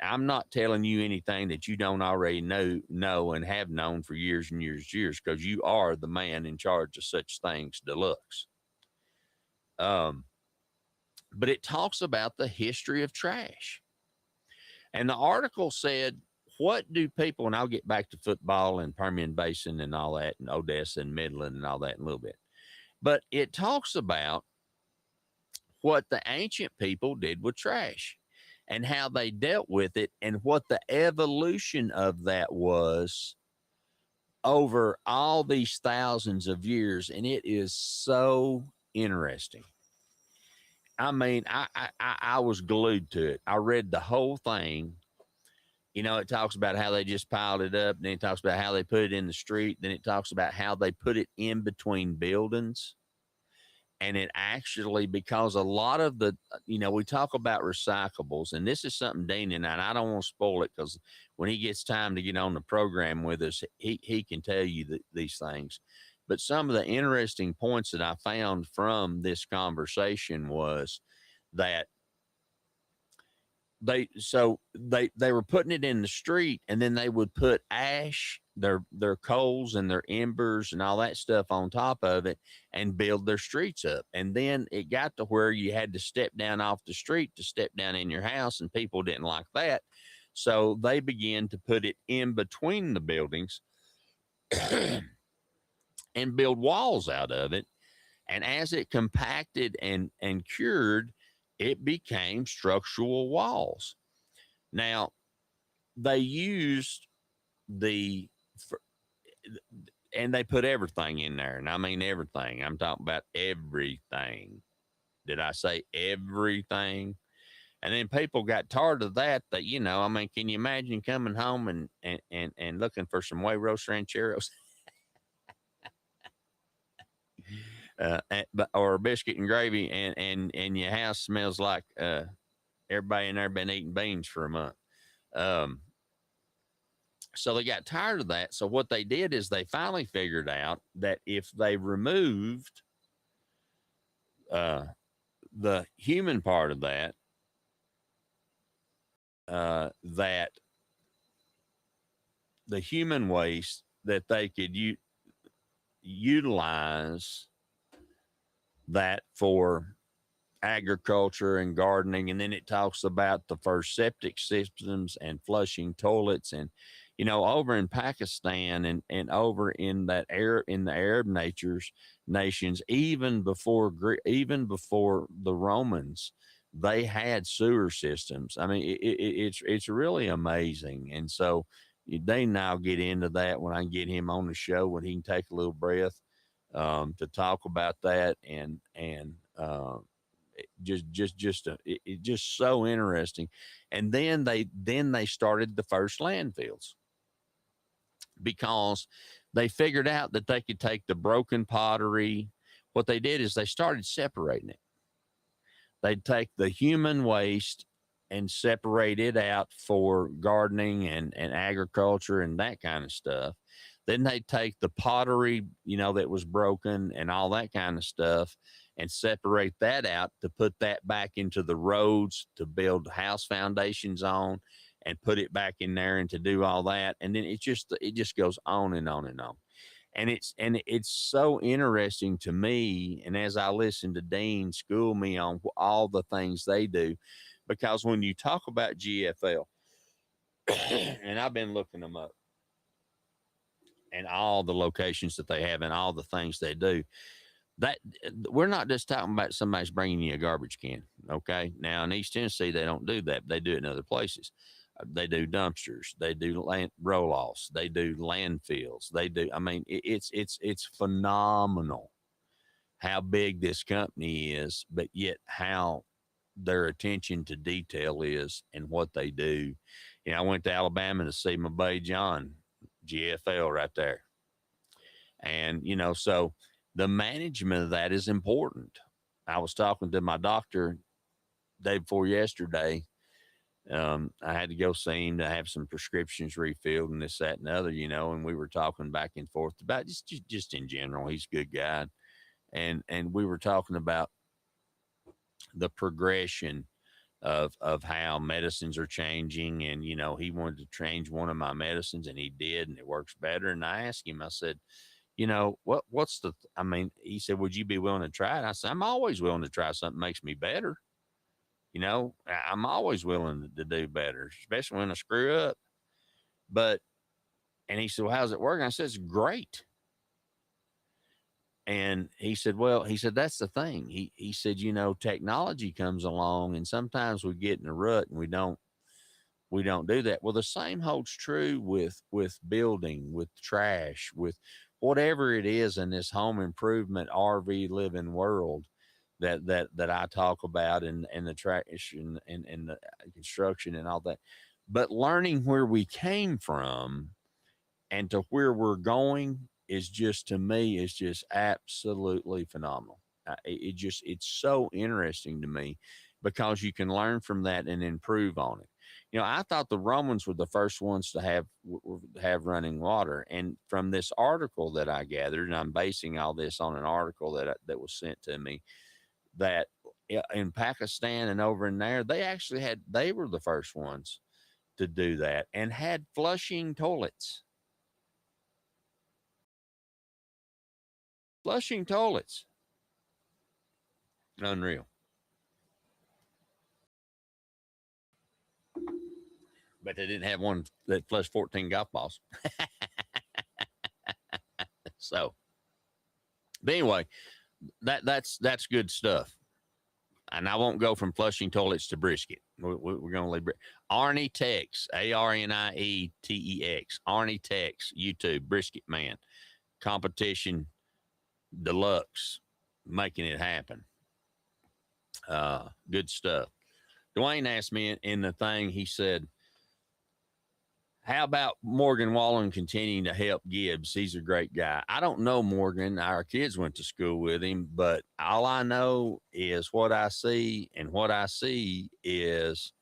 I'm not telling you anything that you don't already know and have known for years and years, because you are the man in charge of such things deluxe. But it talks about the history of trash. And the article said, what do people, and I'll get back to football and Permian Basin and all that, and Odessa and Midland and all that in a little bit. But it talks about what the ancient people did with trash and how they dealt with it and what the evolution of that was over all these thousands of years. And it is so interesting. I mean, I was glued to it. I read the whole thing. It talks about how they just piled it up. Then it talks about how they put it in the street. Then it talks about how they put it in between buildings. And it actually, because a lot of the, we talk about recyclables, and this is something Dean and I don't want to spoil it, because when he gets time to get on the program with us, he can tell you these things. But some of the interesting points that I found from this conversation was that they were putting it in the street, and then they would put ash, their coals and their embers and all that stuff on top of it and build their streets up. And then it got to where you had to step down off the street to step down in your house, and people didn't like that. So they began to put it in between the buildings and build walls out of it. And as it compacted and cured, it became structural walls. Now, they used and they put everything in there. And I mean everything. I'm talking about everything. Did I say everything? And then people got tired of that. Can you imagine coming home and looking for some Huevos Rancheros? or biscuit and gravy, and your house smells like everybody in there been eating beans for a month. So they got tired of that. So what they did is they finally figured out that if they removed the human part of that, that the human waste, that they could utilize that for agriculture and gardening. And then it talks about the first septic systems and flushing toilets. And, you know, over in Pakistan and over in the Arab nations, even before the Romans, they had sewer systems. I mean, it's really amazing. And so they now get into that when I get him on the show, when he can take a little breath to talk about that. And just so interesting. And then they started the first landfills, because they figured out that they could take the broken pottery. What they did is they started separating it. They'd take the human waste and separate it out for gardening and agriculture and that kind of stuff. Then they'd take the pottery, you know, that was broken and all that kind of stuff, and separate that out to put that back into the roads to build house foundations on, and put it back in there and to do all that. And then it just goes on and on and on. And it's so interesting to me. And as I listen to Dean school me on all the things they do, because when you talk about GFL, and I've been looking them up, and all the locations that they have and all the things they do, that we're not just talking about somebody's bringing you a garbage can. Okay. Now in East Tennessee, they don't do that. They do it in other places. They do dumpsters. They do roll-offs. They do landfills. They do. I mean, it's phenomenal how big this company is, but yet how their attention to detail is and what they do. You know, I went to Alabama to see my buddy John, GFL right there. And, you know, so the management of that is important. I was talking to my doctor day before yesterday. I had to go see him to have some prescriptions refilled and this, that, and the other, you know, and we were talking back and forth about just in general. He's a good guy. And we were talking about the progression of how medicines are changing. And, you know, he wanted to change one of my medicines, and he did, and it works better. And I asked him, I said, you know, he said, would you be willing to try it? I said, I'm always willing to try something that makes me better. You know, I'm always willing to do better, especially when I screw up. And he said, well, how's it working? I said, it's great. And he said, that's the thing. He said, you know, technology comes along, and sometimes we get in a rut and we don't do that. Well, the same holds true with building, with trash, with whatever it is in this home improvement RV living world that I talk about, and the trash and the construction and all that. But learning where we came from and to where we're going is just, to me, is just absolutely phenomenal. It's so interesting to me, because you can learn from that and improve on it. You know, I thought the Romans were the first ones to have running water. And from this article that I gathered, and I'm basing all this on an article that was sent to me, that in Pakistan and over in there, they were the first ones to do that, and had flushing toilets. Flushing toilets. Unreal. But they didn't have one that flushed 14 golf balls. So, but anyway, that's good stuff. And I won't go from flushing toilets to brisket. We're going to leave Arnie Tex, ARNIETEX, Arnie Tex, YouTube, Brisket Man, competition deluxe, making it happen. Good stuff. Dwayne asked me in the thing, he said, how about Morgan Wallen continuing to help Gibbs? He's a great guy. I don't know Morgan. Our kids went to school with him, but all I know is what I see, and what I see is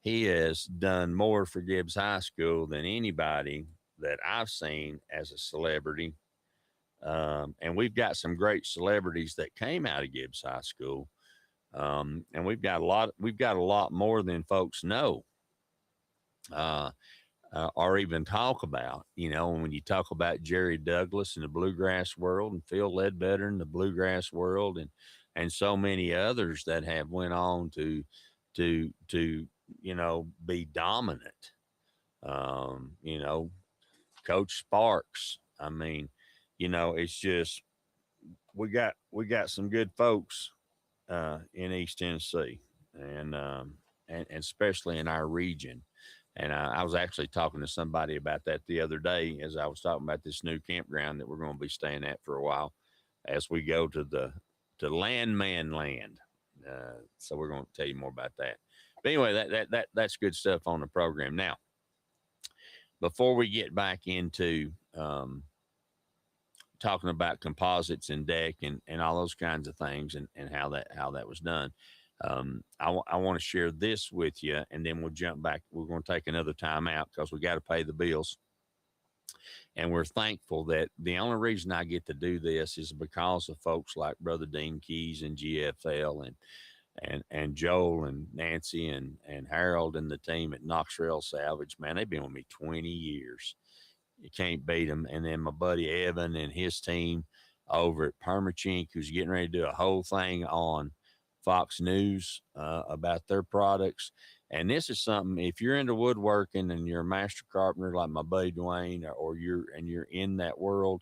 he has done more for Gibbs High School than anybody that I've seen as a celebrity. And we've got some great celebrities that came out of Gibbs High School. And we've got a lot more than folks know. Or even talk about, when you talk about Jerry Douglas in the bluegrass world, and Phil Ledbetter in the bluegrass world, and so many others that have went on to be dominant. Coach Sparks. I mean, it's just, we got some good folks in East Tennessee, and especially in our region. And I was actually talking to somebody about that the other day, as I was talking about this new campground that we're going to be staying at for a while as we go to Landman Land. So we're going to tell you more about that. But anyway, that's good stuff on the program. Now, before we get back into talking about composites and deck and all those kinds of things, and how that was done, I want to share this with you, and then we'll jump back. We're going to take another time out because we got to pay the bills. And we're thankful that the only reason I get to do this is because of folks like Brother Dean Keys and GFL and Joel and Nancy and Harold and the team at Knox Trail Salvage. Man, they've been with me 20 years. You can't beat them. And then my buddy Evan and his team over at Permachink, who's getting ready to do a whole thing on Fox News about their products. And this is something, if you're into woodworking and you're a master carpenter like my buddy Dwayne, or you're in that world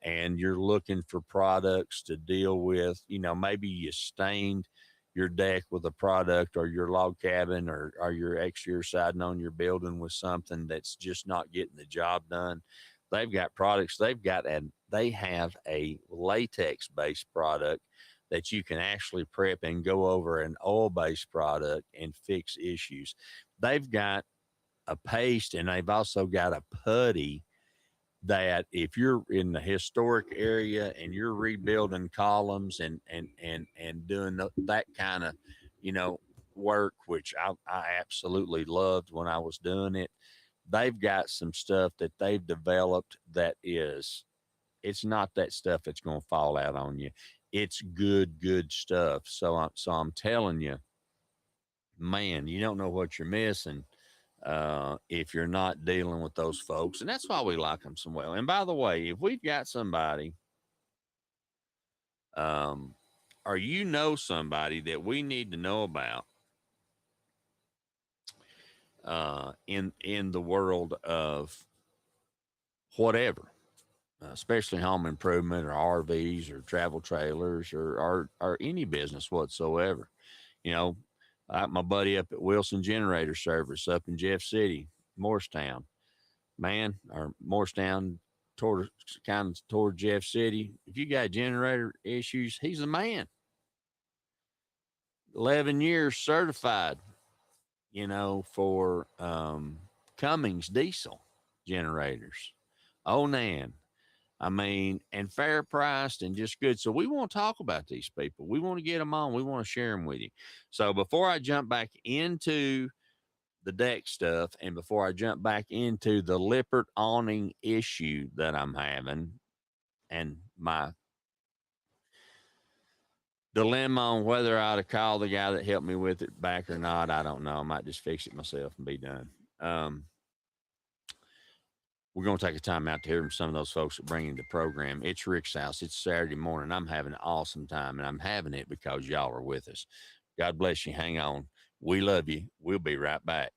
and you're looking for products to deal with, maybe you stained your deck with a product, or your log cabin or your exterior siding on your building with something that's just not getting the job done. They've got products. They have a latex based product that you can actually prep and go over an oil-based product and fix issues. They've got a paste, and they've also got a putty that if you're in the historic area and you're rebuilding columns and doing that kind of, work, which I absolutely loved when I was doing it, they've got some stuff that they've developed that it's not that stuff that's going to fall out on you. It's good stuff. So I'm telling you, man, you don't know what you're missing if you're not dealing with those folks. And that's why we like them so well. And by the way, if we've got somebody, or somebody that we need to know about in the world of whatever, especially home improvement or RVs or travel trailers or any business whatsoever. My buddy up at Wilson Generator Service up in Jeff City, Morristown, toward Jeff City. If you got generator issues, he's the man. 11 years certified, for Cummins diesel generators. Onan. And fair priced and just good. So we want to talk about these people. We want to get them on. We want to share them with you. So before I jump back into the deck stuff, and before I jump back into the Lippert awning issue that I'm having, and my dilemma on whether I ought to call the guy that helped me with it back or not, I don't know. I might just fix it myself and be done. We're going to take a time out to hear from some of those folks that bring in the program. It's Rick's House. It's Saturday morning. I'm having an awesome time, and I'm having it because y'all are with us. God bless you. Hang on. We love you. We'll be right back.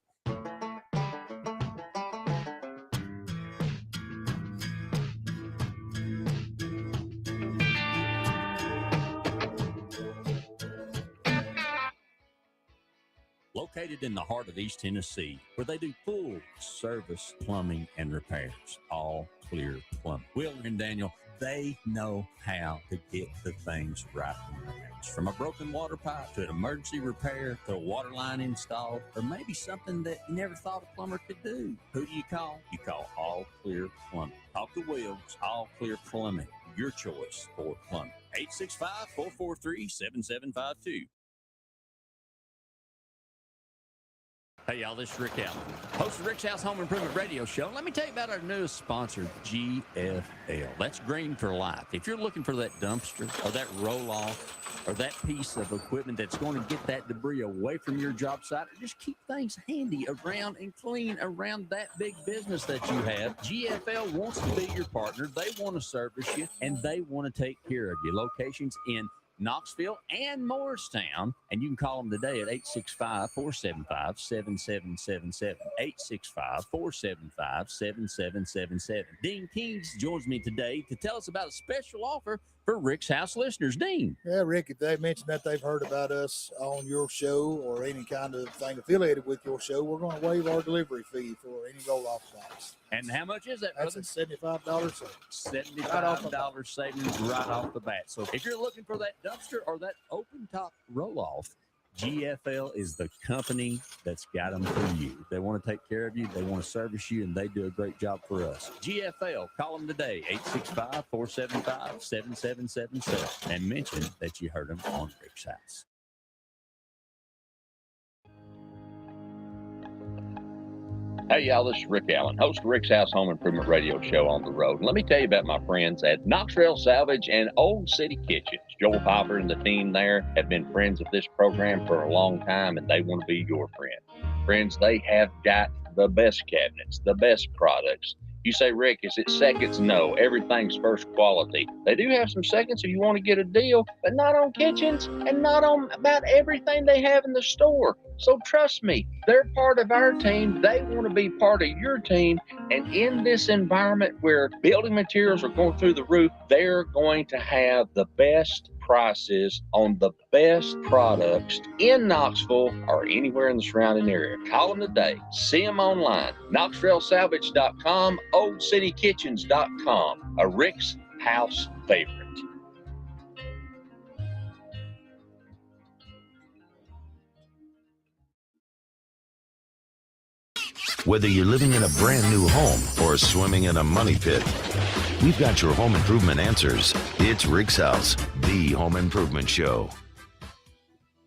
Located in the heart of East Tennessee, where they do full service plumbing and repairs, All Clear Plumbing. Wheeler and Daniel, they know how to get the things right in your house. damage, from a broken water pipe to an emergency repair to a water line installed, or maybe something that you never thought a plumber could do. Who do you call? You call All Clear Plumbing. Talk to Wills, All Clear Plumbing, your choice for plumbing. 865-443-7752. Hey, y'all, this is Rick Allen, host of Rick's House Home Improvement Radio Show. Let me tell you about our newest sponsor, GFL. That's Green for Life. If you're looking for that dumpster or that roll-off or that piece of equipment that's going to get that debris away from your job site, or just keep things handy around and clean around that big business that you have, GFL wants to be your partner. They want to service you, and they want to take care of you. Locations in Knoxville and Morristown, and you can call them today at 865-475-7777. 865-475-7777. Dean Kings joins me today to tell us about a special offer for Rick's House listeners. Dean. Yeah, Rick, if they mention that they've heard about us on your show or any kind of thing affiliated with your show, we're going to waive our delivery fee for any roll-off box. And how much is that? That's a $75 savings. $75 savings right off the bat. So if you're looking for that dumpster or that open top roll-off, GFL is the company that's got them for you. They want to take care of you, they want to service you, and they do a great job for us. GFL, call them today, 865-475-7777, and mention that you heard them on Rick's House. Hey, y'all, this is Rick Allen, host of Rick's House Home Improvement Radio Show on the road. And let me tell you about my friends at Knox Trail Salvage and Old City Kitchens. Joel Popper and the team there have been friends of this program for a long time, and they want to be your friend. Friends, they have got the best cabinets, the best products. You say, Rick, is it seconds? No, everything's first quality. They do have some seconds if you want to get a deal, but not on kitchens and not on about everything they have in the store. So trust me, they're part of our team. They want to be part of your team. And in this environment where building materials are going through the roof, they're going to have the best prices on the best products in Knoxville or anywhere in the surrounding area. Call them today. See them online. KnoxtrailSalvage.com, OldCityKitchens.com. A Rick's House favorite. Whether you're living in a brand new home or swimming in a money pit, we've got your home improvement answers. It's Rick's House, the home improvement show.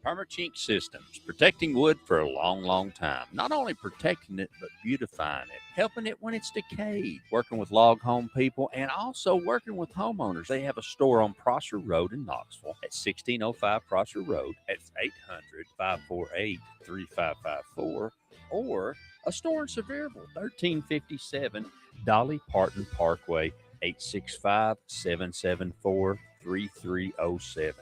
Permachink Systems, protecting wood for a long, long time. Not only protecting it, but beautifying it, helping it when it's decayed, working with log home people, and also working with homeowners. They have a store on Prosser Road in Knoxville at 1605 Prosser Road. That's 800-548-3554, or a store in Sevierville, 1357 Dolly Parton Parkway, 865-774-3307.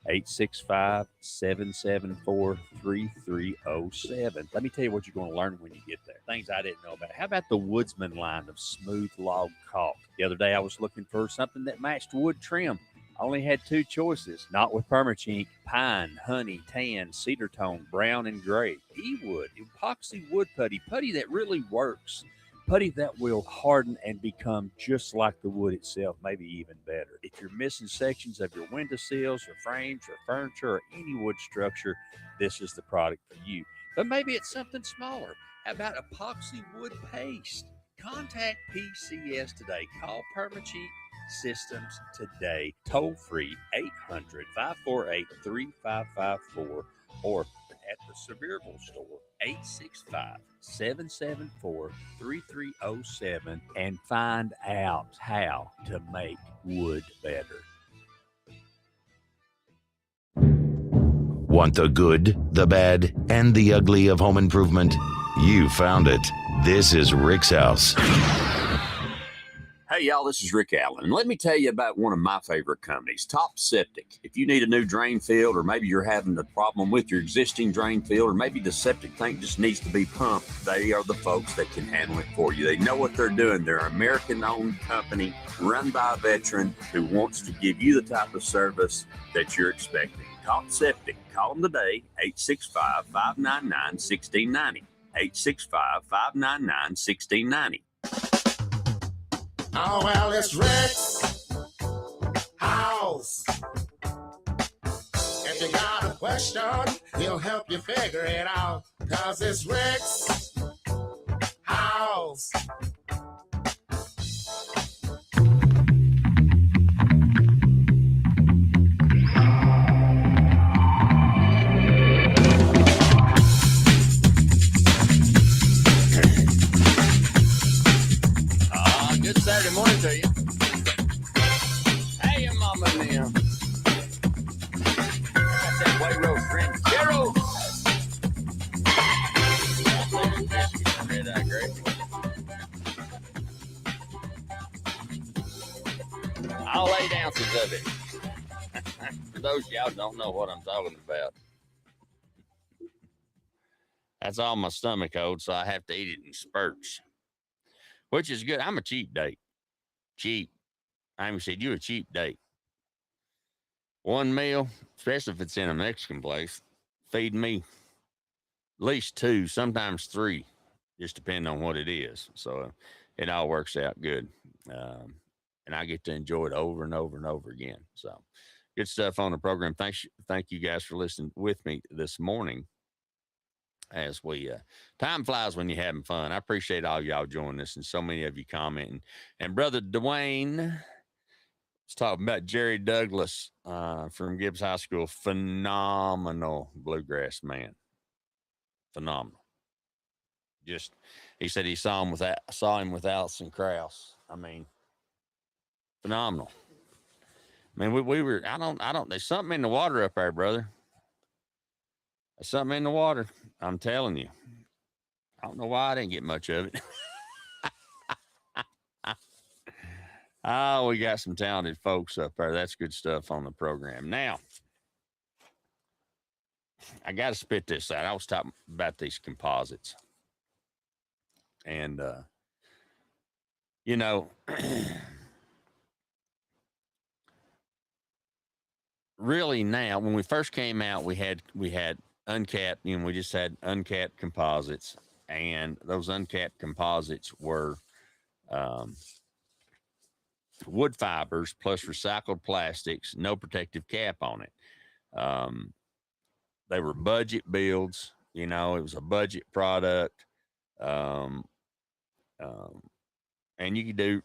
865-774-3307. Let me tell you what you're going to learn when you get there. Things I didn't know about. How about the Woodsman line of smooth log caulk? The other day I was looking for something that matched wood trim. I only had two choices. Not with Permachink: pine, honey, tan, cedar tone, brown, and gray. E-wood, epoxy wood putty that really works. Putty that will harden and become just like the wood itself, maybe even better. If you're missing sections of your windowsills or frames or furniture or any wood structure, this is the product for you. But maybe it's something smaller. How about epoxy wood paste? Contact PCS today. Call Permachink Systems today. Toll free 800-548-3554, or at the Sevierville store, 865-774-3307, and find out how to make wood better. Want the good, the bad, and the ugly of home improvement? You found it. This is Rick's House. Hey, y'all, this is Rick Allen. And let me tell you about one of my favorite companies, Top Septic. If you need a new drain field, or maybe you're having a problem with your existing drain field, or maybe the septic tank just needs to be pumped, they are the folks that can handle it for you. They know what they're doing. They're an American-owned company run by a veteran who wants to give you the type of service that you're expecting. Top Septic. Call them today, 865-599-1690. 865-599-1690. Oh, well, it's Rick's House. question, he'll help you figure it out. Cause it's Rick's house. Good Saturday morning to you. Hey, mama now. Got that white road friend, Gerald. Red eye grape. All 8 ounces of it. For those of y'all who don't know what I'm talking about. That's all my stomach holds, so I have to eat it in spurts. Which is good. I'm a cheap date. Cheap. I even said, you're a cheap date. One meal, especially if it's in a Mexican place, feed me at least 2, sometimes 3, just depending on what it is. So it all works out good. And I get to enjoy it over and over and over again. So good stuff on the program. Thank you guys for listening with me this morning. As we time flies when you're having fun. I appreciate all y'all joining us and so many of you commenting. And Brother Dwayne was talking about Jerry Douglas from Gibbs High School. Phenomenal bluegrass man. Phenomenal. Just he said he saw him with Alison Krauss. I mean, phenomenal. I mean, we were I don't there's something in the water up there, brother. There's something in the water. I'm telling you. I don't know why I didn't get much of it. Oh, we got some talented folks up there. That's good stuff on the program. Now, I got to spit this out. I was talking about these composites. And, you know, really now, when we first came out, we had uncapped, we just had uncapped composites, and those uncapped composites were wood fibers plus recycled plastics, no protective cap on it. They were budget builds, it was a budget product. And you could do,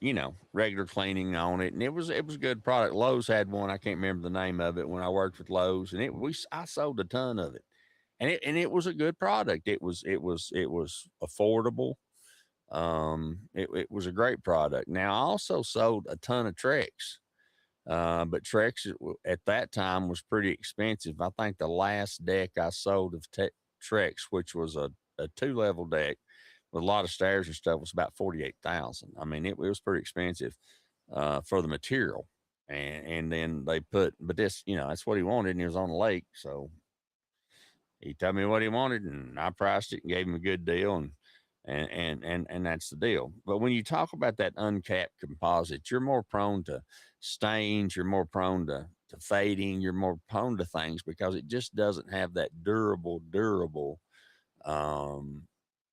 regular cleaning on it. And it was a good product. Lowe's had one. I can't remember the name of it when I worked with Lowe's, and I sold a ton of it. And it was a good product. It was affordable. It was a great product. Now, I also sold a ton of Trex, but Trex at that time was pretty expensive. I think the last deck I sold of Trex, which was a 2-level deck with a lot of stairs and stuff, was about $48,000. I mean, it was pretty expensive for the material. And then they but this, that's what he wanted, and he was on the lake, so he told me what he wanted, and I priced it and gave him a good deal, and that's the deal. But when you talk about that uncapped composite, you're more prone to stains, you're more prone to fading, you're more prone to things because it just doesn't have that durable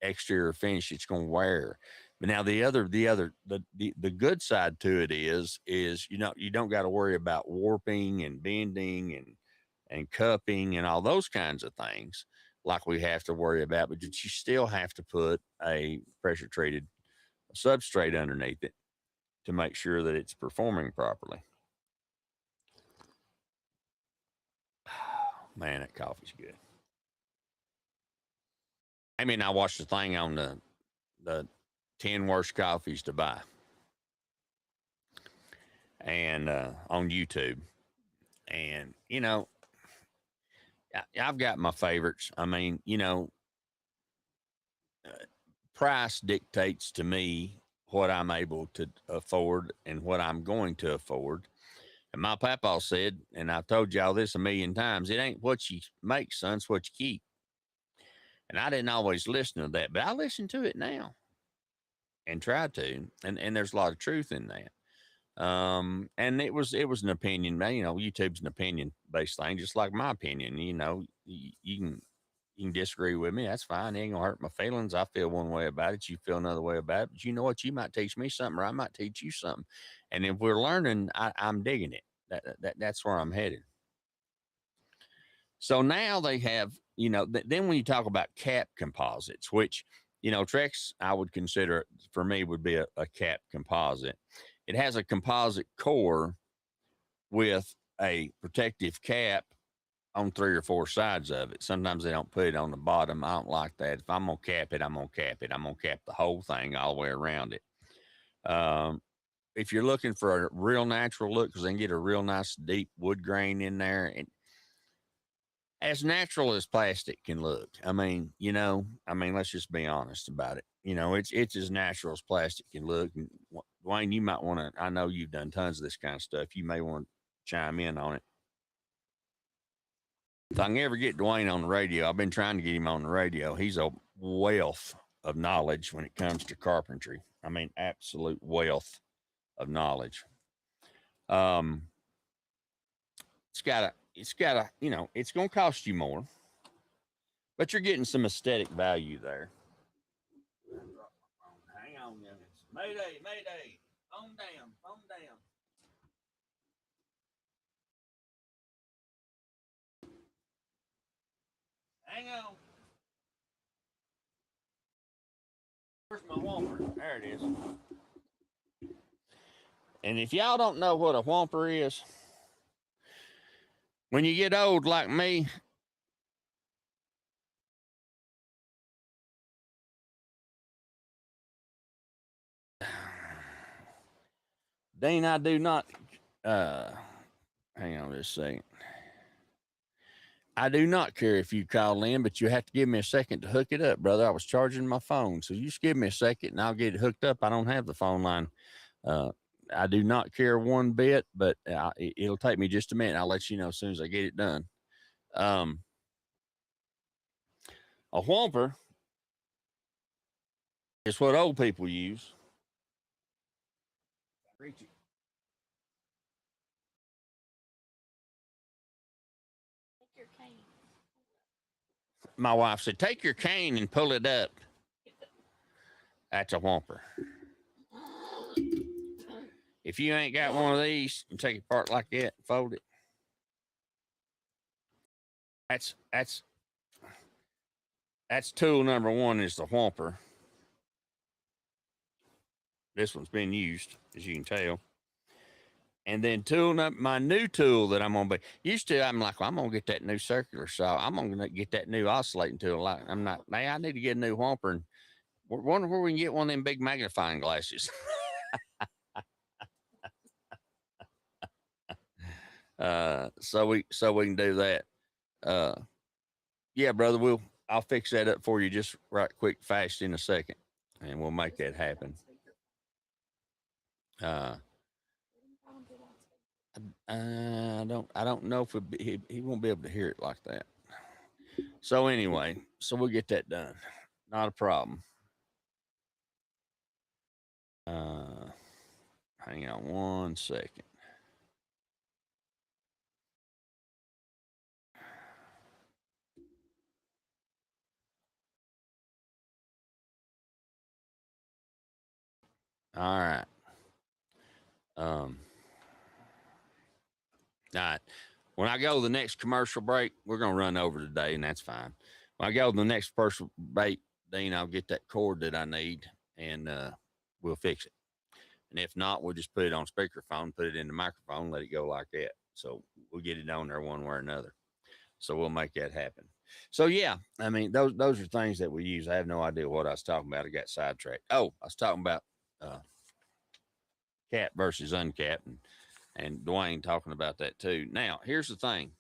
exterior finish it's going to wear. But now the good side to it is you don't got to worry about warping and bending and cupping and all those kinds of things like we have to worry about, but you still have to put a pressure treated substrate underneath it to make sure that it's performing properly. Oh, man, that coffee's good. I mean, I watched the thing on the 10 worst coffees to buy, and on YouTube, and I've got my favorites. I mean, price dictates to me what I'm able to afford and what I'm going to afford. And my papa said, and I've told y'all this a million times, it ain't what you make, son, it's what you keep. And I didn't always listen to that, but I listen to it now and try to. And there's a lot of truth in that. And it was an opinion, man. YouTube's an opinion based thing, just like my opinion. You can disagree with me. That's fine. It ain't gonna hurt my feelings. I feel one way about it. You feel another way about it. But you know what? You might teach me something, or I might teach you something. And if we're learning, I'm digging it. That's where I'm headed. So now they have, then when you talk about cap composites, which, Trex, I would consider for me would be a cap composite. It has a composite core with a protective cap on 3 or 4 sides of it. Sometimes they don't put it on the bottom. I don't like that. If I'm going to cap it, I'm going to cap it. I'm going to cap the whole thing all the way around it. If you're looking for a real natural look, because they can get a real nice deep wood grain in there, and as natural as plastic can look. I mean, let's just be honest about it. It's as natural as plastic can look. And Dwayne, you might want to, I know you've done tons of this kind of stuff. You may want to chime in on it. If I can ever get Dwayne on the radio, I've been trying to get him on the radio. He's a wealth of knowledge when it comes to carpentry. I mean, absolute wealth of knowledge. It's gotta, it's going to cost you more, but you're getting some aesthetic value there. Hang on, youngins. Mayday, mayday. Phone down, phone down. Hang on. Where's my whomper? There it is. And if y'all don't know what a whomper is, when you get old like me, Dean, I do not, hang on just a second. I do not care if you call in, but you have to give me a second to hook it up, brother. I was charging my phone. So you just give me a second and I'll get it hooked up. I don't have the phone line. I do not care one bit, but it'll take me just a minute. I'll let you know as soon as I get it done. A whomper is what old people use. Reach it. Take your cane. My wife said, take your cane and pull it up. That's a whomper. If you ain't got one of these, you take it apart like that, fold it. That's tool number one is the whomper. This one's been used, as you can tell. And then my new tool that I'm going to be used to, I'm like, well, I'm going to get that new circular saw. I'm going to get that new oscillating tool. I'm not, man, I need to get a new whomper. And we're wondering where we can get one of them big magnifying glasses. So we can do that. Yeah, brother, I'll fix that up for you just right quick, fast in a second, and we'll make that happen. I don't know if he won't be able to hear it like that. So anyway, we'll get that done. Not a problem. Hang on one second. All right. All right. When I go to the next commercial break, we're going to run over today, and that's fine. When I go to the next commercial break, Dean, I'll get that cord that I need, and we'll fix it. And if not, we'll just put it on speakerphone, put it in the microphone, let it go like that. So we'll get it on there one way or another. So we'll make that happen. So, yeah, I mean, those are things that we use. I have no idea what I was talking about. I got sidetracked. Oh, I was talking about cap versus uncap, and Dwayne talking about that too. Now, here's the thing.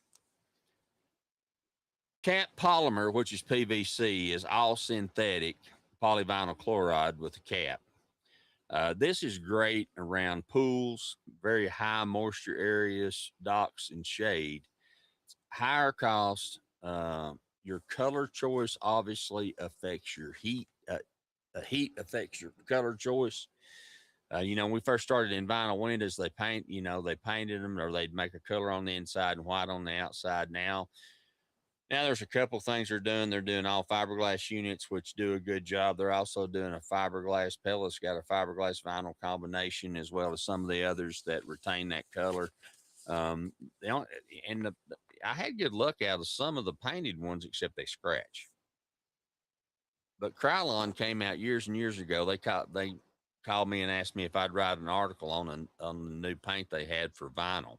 Cap polymer, which is PVC, is all synthetic polyvinyl chloride with a cap. This is great around pools, very high moisture areas, docks, and shade. It's higher cost. Your color choice obviously affects your heat. Heat affects your color choice. When we first started in vinyl windows, they painted them, or they'd make a color on the inside and white on the outside. Now there's a couple things they're doing. They're doing all fiberglass units, which do a good job. They're also doing a fiberglass. Pellets got a fiberglass vinyl combination, as well as some of the others that retain that color. I had good luck out of some of the painted ones, except they scratch. But Krylon came out years and years ago. They called me and asked me if I'd write an article on the new paint they had for vinyl,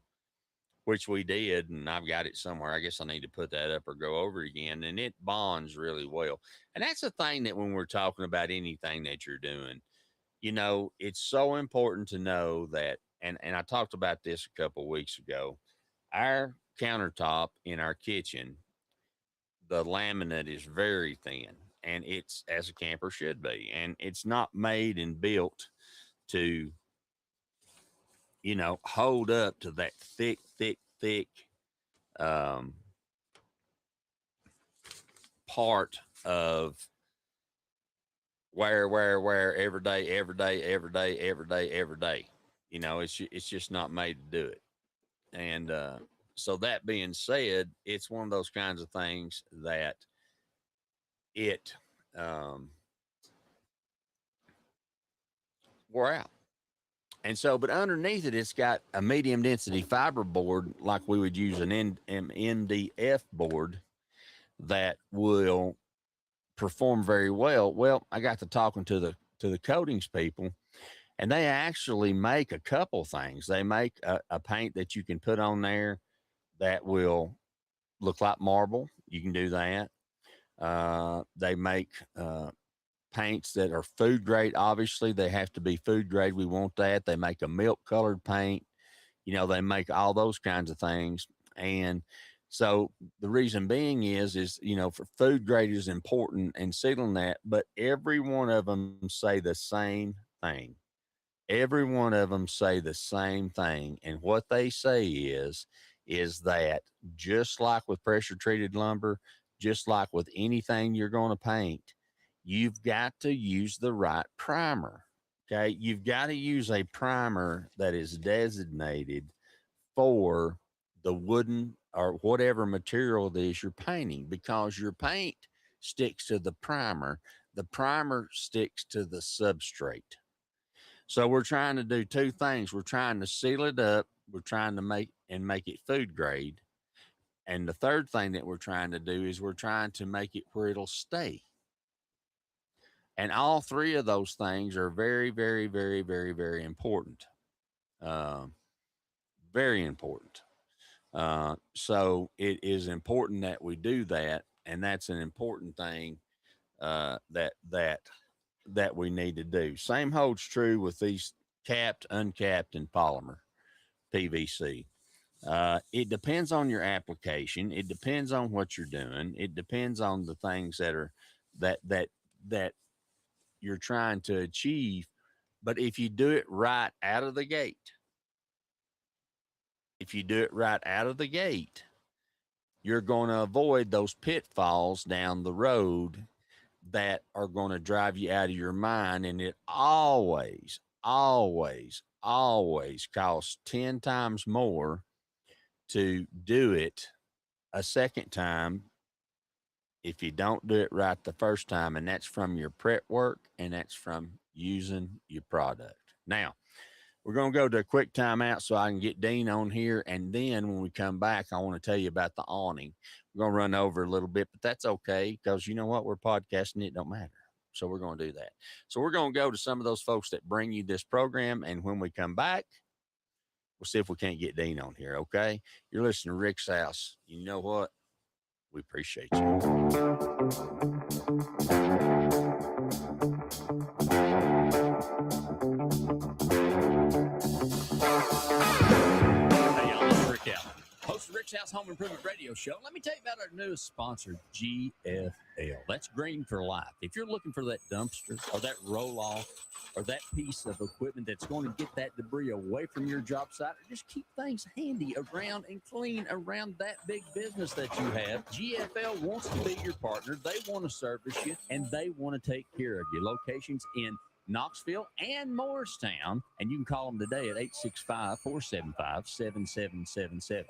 which we did, and I've got it somewhere. I guess I need to put that up or go over it again, and it bonds really well. And that's the thing that when we're talking about anything that you're doing, you know, it's so important to know that, and I talked about this a couple of weeks ago, our countertop in our kitchen, the laminate is very thin, and it's as a camper should be, and it's not made and built to, you know, hold up to that thick part of where every day. You know, it's just not made to do it. And so that being said, it's one of those kinds of things that it wore out. And so, but underneath it, it's got a medium density fiber board, like we would use an MDF board that will perform very well. Well, I got to talking to the coatings people, and they actually make a couple things. They make a paint that you can put on there that will look like marble. You can do that. They make paints that are food grade. Obviously, they have to be food grade. We want that. They make a milk colored paint. You know, they make all those kinds of things. And so the reason being is, you know, for food grade is important and sealing that, but every one of them say the same thing. Every one of them say the same thing. And what they say is that just like with pressure treated lumber, just like with anything you're going to paint, you've got to use the right primer. Okay. You've got to use a primer that is designated for the wooden or whatever material it is you're painting, because your paint sticks to the primer sticks to the substrate. So we're trying to do two things. We're trying to seal it up. We're trying to make it food grade. And the third thing that we're trying to do is we're trying to make it where it'll stay. And all three of those things are very, very, very, very, very important. Very important. So it is important that we do that. And that's an important thing that we need to do. Same holds true with these capped, uncapped, and polymer PVC. It depends on your application. It depends on what you're doing. It depends on the things that are that you're trying to achieve. But if you do it right out of the gate, you're going to avoid those pitfalls down the road that are going to drive you out of your mind. And it always costs 10 times more to do it a second time if you don't do it right the first time. And that's from your prep work, and that's from using your product. Now, we're going to go to a quick timeout so I can get Dean on here. And then when we come back, I want to tell you about the awning. We're going to run over a little bit, but that's okay, because you know what? We're podcasting. It don't matter. So we're going to do that. So we're going to go to some of those folks that bring you this program. And when we come back, we'll see if we can't get Dean on here. Okay. You're listening to Rick's House. You know what? We appreciate you. Host of Rick's House Home Improvement Radio Show. Let me tell you about our newest sponsor, GFL. That's Green for Life. If you're looking for that dumpster or that roll-off or that piece of equipment that's going to get that debris away from your job site, or just keep things handy around and clean around that big business that you have, GFL wants to be your partner. They want to service you, and they want to take care of you. Locations in Knoxville and Morristown, and you can call them today at 865-475-7777.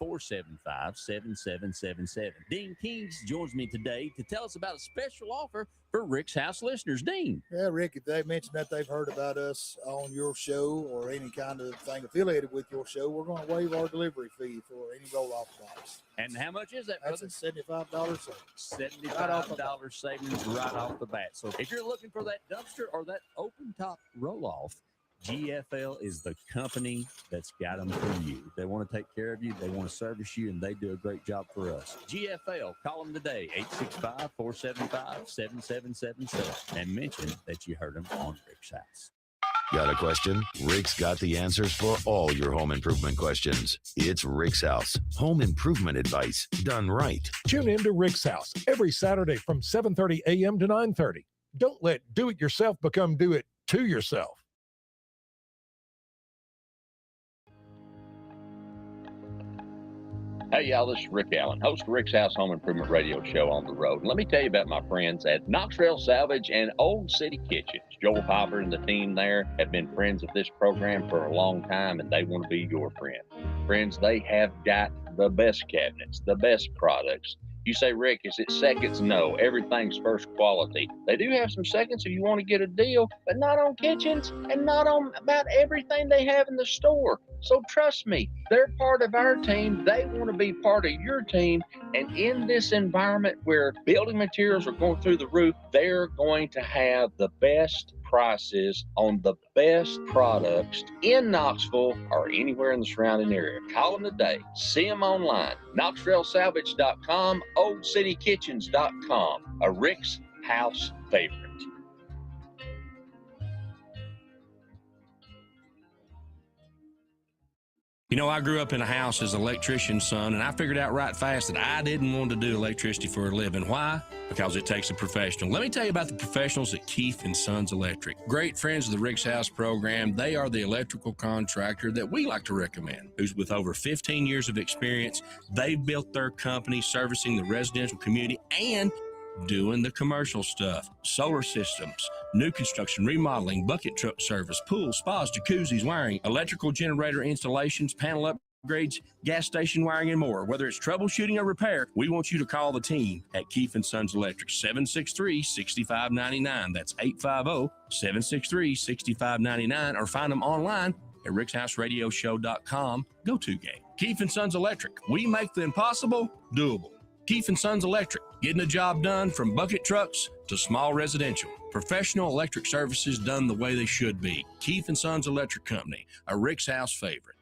865-475-7777. Dean Kings joins me today to tell us about a special offer for for Rick's House listeners. Dean. Yeah, Rick, if they mention that they've heard about us on your show or any kind of thing affiliated with your show, we're going to waive our delivery fee for any roll-off box. And how much is that, That's brother? a $75 savings. $75 savings right off the bat. So if you're looking for that dumpster or that open top roll-off, GFL is the company that's got them for you. They want to take care of you. They want to service you, and they do a great job for us. GFL, call them today, 865-475-7777, and mention that you heard them on Rick's House. Got a question? Rick's got the answers for all your home improvement questions. It's Rick's House. Home improvement advice done right. Tune in to Rick's House every Saturday from 7:30 a.m. to 9:30. Don't let do-it-yourself become do-it-to-yourself. Hey, y'all, this is Rick Allen, host of Rick's House Home Improvement Radio Show on the road. And let me tell you about my friends at Knoxville Salvage and Old City Kitchens. Joel Piper and the team there have been friends of this program for a long time, and they want to be your friend. Friends, they have got the best cabinets, the best products. You say, Rick, is it seconds? No, everything's first quality. They do have some seconds if you want to get a deal, but not on kitchens and not on about everything they have in the store. So trust me, they're part of our team. They want to be part of your team. And in this environment where building materials are going through the roof, they're going to have the best prices on the best products in Knoxville or anywhere in the surrounding area. Call them today. See them online. KnoxvilleSalvage.com, OldCityKitchens.com. A Rick's House favorite. You know, I grew up in a house as an electrician's son, and I figured out right fast that I didn't want to do electricity for a living. Why? Because it takes a professional. Let me tell you about the professionals at Keefe & Sons Electric. Great friends of the Rick's House program. They are the electrical contractor that we like to recommend, who's with over 15 years of experience. They've built their company servicing the residential community and doing the commercial stuff, solar systems, new construction, remodeling, bucket truck service, pools, spas, jacuzzis, wiring, electrical generator installations, panel upgrades, gas station wiring, and more. Whether it's troubleshooting or repair, we want you to call the team at Keefe & Sons Electric, 763-6599. That's 850-763-6599, or find them online at rickshouseradioshow.com. Go to game. Keefe & Sons Electric. We make the impossible doable. Keefe & Sons Electric, getting the job done from bucket trucks to small residential. Professional electric services done the way they should be. Keefe & Sons Electric Company, a Rick's House favorite.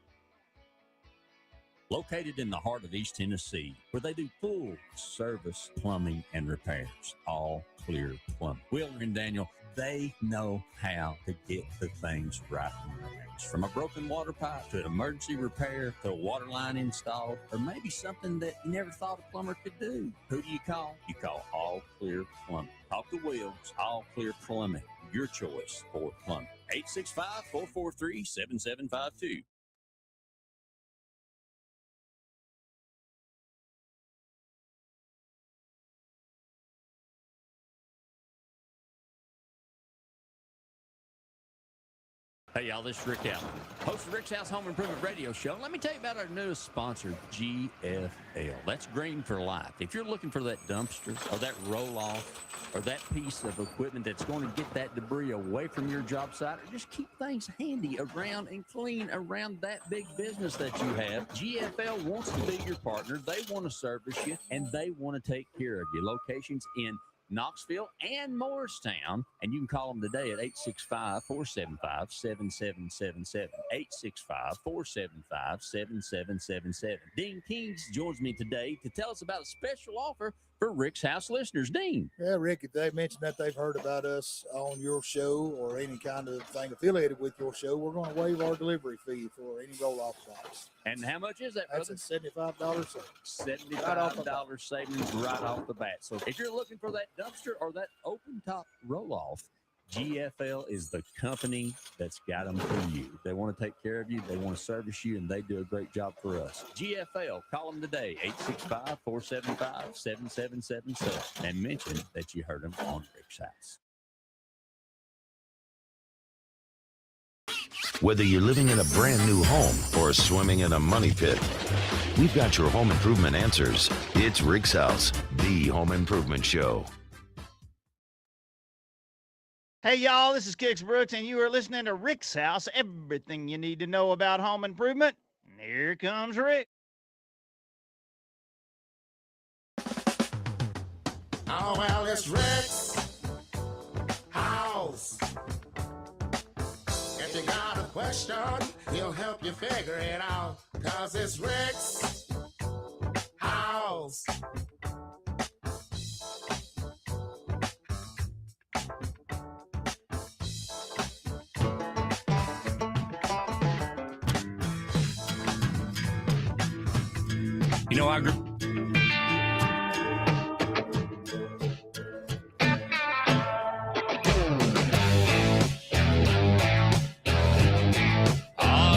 Located in the heart of East Tennessee, where they do full service plumbing and repairs. All Clear Plumbing. Wheeler and Daniel, they know how to get the things right in the house. From a broken water pipe to an emergency repair to a water line installed, or maybe something that you never thought a plumber could do. Who do you call? You call All Clear Plumbing. Talk to Wills, All Clear Plumbing, your choice for plumbing. 865-443-7752. Hey, y'all, this is Rick Allen, host of Rick's House Home Improvement Radio Show. Let me tell you about our newest sponsor, GFL. That's green for life. If you're looking for that dumpster or that roll-off or that piece of equipment that's going to get that debris away from your job site, or just keep things handy around and clean around that big business that you have, GFL wants to be your partner. They want to service you, and they want to take care of you. Locations in Knoxville and Morristown, and you can call them today at 865-475-7777, 865-475-7777. Dean Kings joins me today to tell us about a special offer for Rick's House listeners. Dean. Yeah, Rick, if they mention that they've heard about us on your show or any kind of thing affiliated with your show, we're going to waive our delivery fee for any roll-off box. And how much is that, brother? That's a $75 savings. $75 savings right off the bat. So if you're looking for that dumpster or that open top roll-off, GFL is the company that's got them for you. They want to take care of you. They want to service you, and they do a great job for us. GFL, call them today, 865-475-7777, and mention that you heard them on Rick's House. Whether you're living in a brand new home or swimming in a money pit, we've got your home improvement answers. It's Rick's House, the home improvement show. Hey, y'all, this is Kix Brooks, and you are listening to Rick's House, everything you need to know about home improvement. And here comes Rick. Oh, well, it's Rick's House. If you got a question, he'll help you figure it out. 'Cause it's Rick's House. You know, I grew.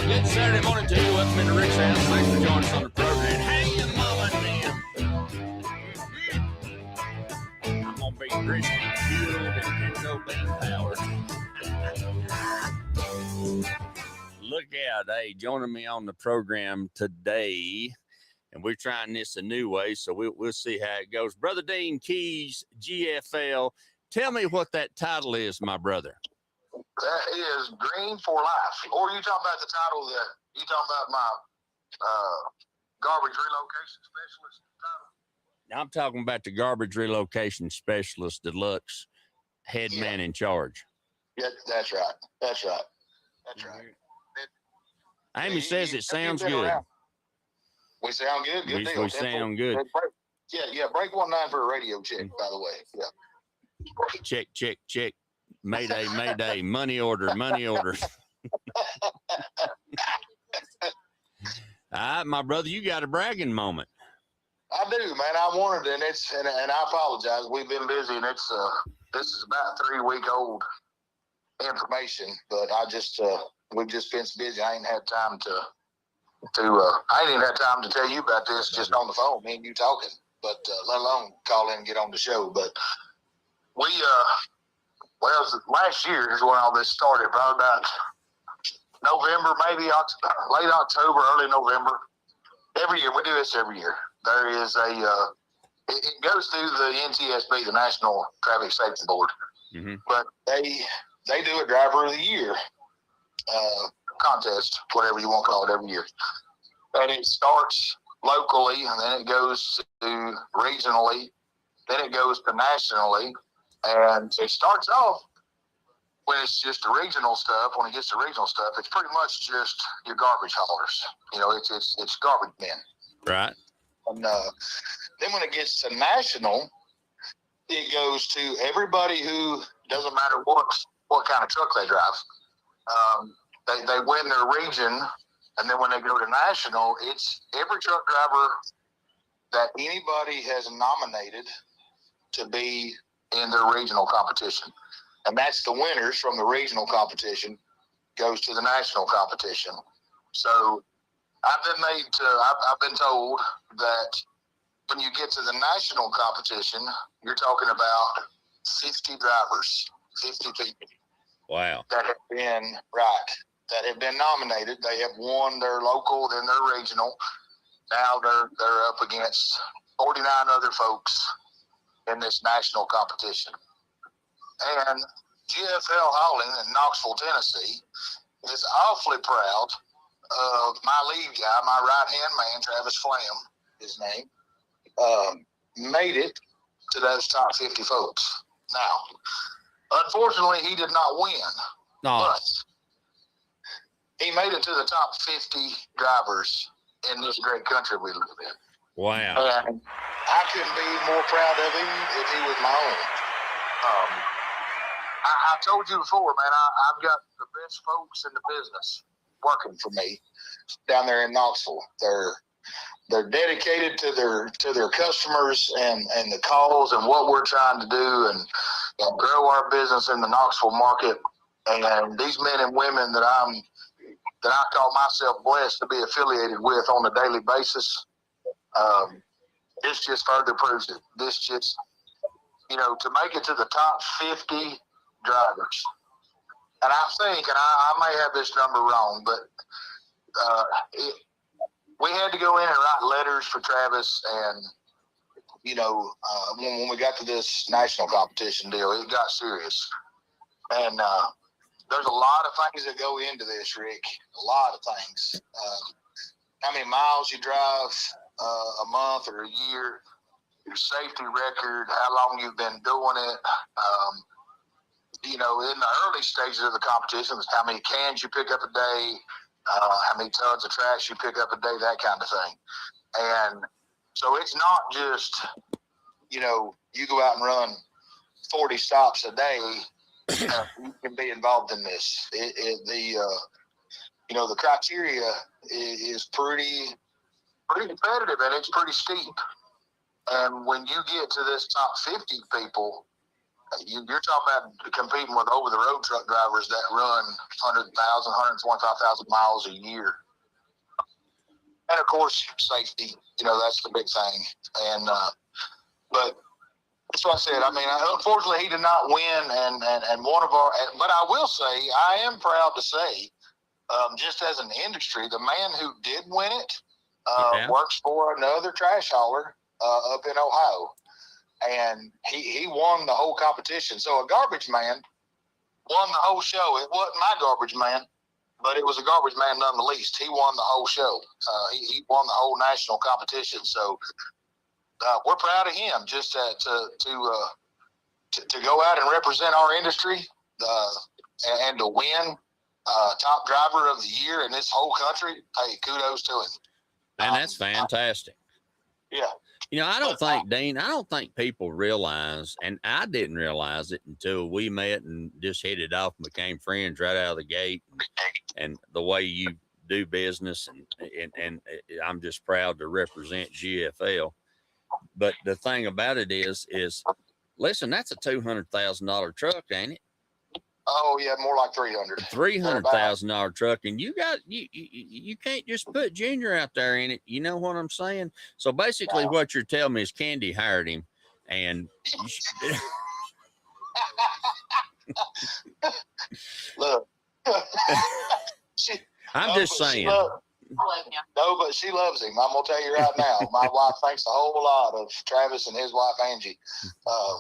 Good Saturday morning to you. Welcome into Rick's House. Thanks for joining us on the program. Hey, you mama and I'm going to be crispy, good, and no bean power. Look out. Hey, joining me on the program today, and we're trying this a new way, so we'll see how it goes. Brother Dean Keys, GFL. Tell me what that title is, my brother. That is Green for Life. Or you talking about the title that you talking about my garbage relocation specialist title? I'm talking about the garbage relocation specialist deluxe head man in charge. Yeah, that's right. That's right. That's right. Amy says it sounds good. We sound good. Good deal. We sound good. Yeah. Break 19 for a radio check, by the way. Yeah. Check, check, check. Mayday, mayday. Money order, money order. All right, my brother, you got a bragging moment. I do, man. I wanted, and I apologize. We've been busy, and this is about 3-week-old information, but we've just been so busy. I ain't had time I ain't even had time to tell you about this just on the phone, me and you talking, but let alone call in and get on the show. But last year is when all this started, probably about November, maybe late October, early November. Every year, we do this every year. There is it goes through the NTSB, the National Traffic Safety Board, but they do a Driver of the Year contest, whatever you want to call it, every year. And it starts locally, and then it goes to regionally, then it goes to nationally, and it starts off when it's just the regional stuff. When it gets to regional stuff, it's pretty much just your garbage haulers. You know, it's garbage men. Right. And then when it gets to national, it goes to everybody who doesn't matter what kind of truck they drive. They win their region, and then when they go to national, it's every truck driver that anybody has nominated to be in their regional competition. And that's the winners from the regional competition goes to the national competition. So I've been told that when you get to the national competition, you're talking about 50 drivers, 50 people. Wow. That have been nominated. They have won their local, then their regional. Now they're up against 49 other folks in this national competition. And GFL Hauling in Knoxville, Tennessee is awfully proud of my lead guy, my right-hand man, Travis Flam, his name, made it to those top 50 folks. Now, unfortunately, he did not win, but he made it to the top 50 drivers in this great country we live in. Wow. And I couldn't be more proud of him if he was my own. I told you before, man, I've got the best folks in the business working for me down there in Knoxville. They're dedicated to their customers and the calls and what we're trying to do and grow our business in the Knoxville market. And these men and women that I call myself blessed to be affiliated with on a daily basis, this just further proves it. This just, to make it to the top 50 drivers. And I think, and I may have this number wrong, but we had to go in and write letters for Travis. And, when we got to this national competition deal, it got serious. And there's a lot of things that go into this, Rick. A lot of things. How many miles you drive a month or a year, your safety record, how long you've been doing it. In the early stages of the competition, how many cans you pick up a day, how many tons of trash you pick up a day, that kind of thing. And so it's not just, you go out and run 40 stops a day. You can be involved in this. The criteria is pretty competitive, and it's pretty steep. And when you get to this top 50 people, you're talking about competing with over-the-road truck drivers that run 100,000, 125,000 miles a year. And, of course, safety, that's the big thing. And but that's what I said. I mean, unfortunately, he did not win, and one of our – but I will say, I am proud to say, just as an industry, the man who did win it works for another trash hauler up in Ohio. And he won the whole competition. So a garbage man won the whole show. It wasn't my garbage man, but it was a garbage man none the least. He won the whole show. He won the whole national competition. So we're proud of him just to go out and represent our industry and to win top driver of the year in this whole country. Hey, kudos to him. And that's fantastic. Yeah. I don't think, Dean, I don't think people realize, and I didn't realize it until we met and just hit it off and became friends right out of the gate, and the way you do business. And I'm just proud to represent GFL. But the thing about it is listen, that's a $200,000 truck, ain't it? Oh yeah, more like 300. $300,000 truck, and you can't just put Junior out there in it. You know what I'm saying? So basically, what you're telling me is Candy hired him, and look, I'm just saying. No, but she loves him. I'm gonna tell you right now. My wife thinks a whole lot of Travis and his wife Angie.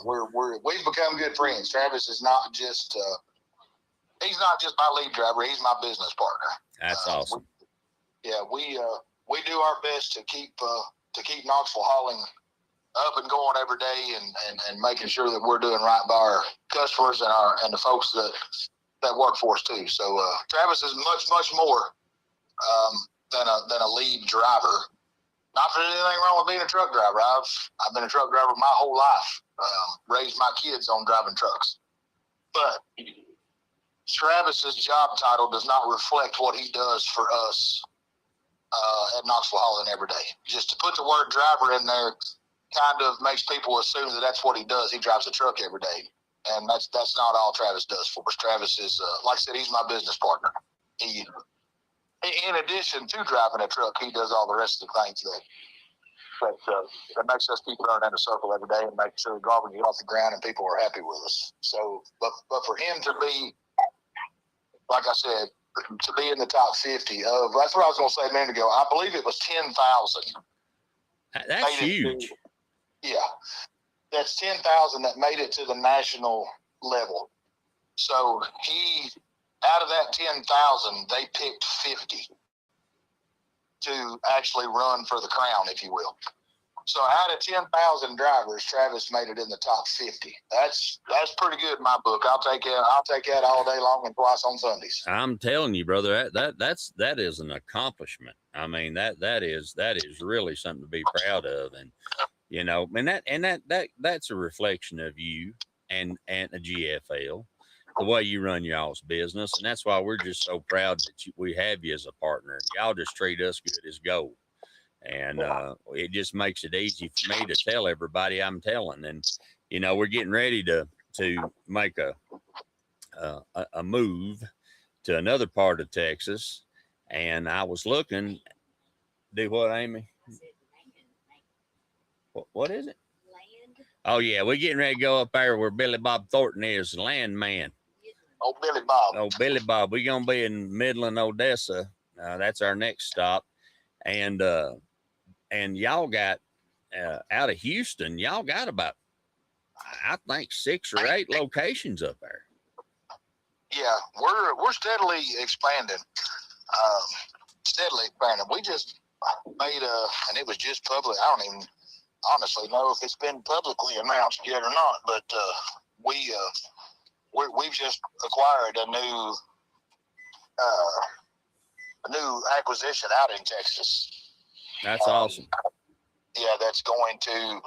We've become good friends. Travis is not just. He's not just my lead driver. He's my business partner. That's awesome. We do our best to keep Knoxville hauling up and going every day, and making sure that we're doing right by our customers and the folks that work for us too. So Travis is much more than a lead driver. Not that there's anything wrong with being a truck driver. I've been a truck driver my whole life. Raised my kids on driving trucks, but Travis's job title does not reflect what he does for us at Knoxville Hauling every day. Just to put the word driver in there kind of makes people assume that that's what he does. He drives a truck every day, and that's not all Travis does for us. Travis is, like I said, he's my business partner. He, in addition to driving a truck, he does all the rest of the things that makes us keep running in a circle every day and make sure the garbage is off the ground and people are happy with us. So, but for him to be, like I said, to be in the top 50 of, that's what I was going to say a minute ago. I believe it was 10,000. That's huge. Yeah. That's 10,000 that made it to the national level. So out of that 10,000, they picked 50 to actually run for the crown, if you will. So out of 10,000 drivers, Travis made it in the top 50. That's pretty good in my book. I'll take that all day long and twice on Sundays. I'm telling you, brother, that is an accomplishment. I mean, that is really something to be proud of, and that's a reflection of you and the GFL, the way you run y'all's business, and that's why we're just so proud that we have you as a partner. Y'all just treat us good as gold. And it just makes it easy for me to tell everybody I'm telling. And, we're getting ready to make a move to another part of Texas. And I was looking, do what, Amy? What is it? Land. Oh, yeah. We're getting ready to go up there where Billy Bob Thornton is, the landman. Oh, Billy Bob. Oh, Billy Bob. We're going to be in Midland, Odessa. That's our next stop. And y'all got out of Houston, y'all got about, I think, 6 or 8 locations up there. yeah, we're steadily expanding. We just made and it was just public. I don't even honestly know if it's been publicly announced yet or not, but we've just acquired a new acquisition out in Texas. That's awesome. Yeah, that's going to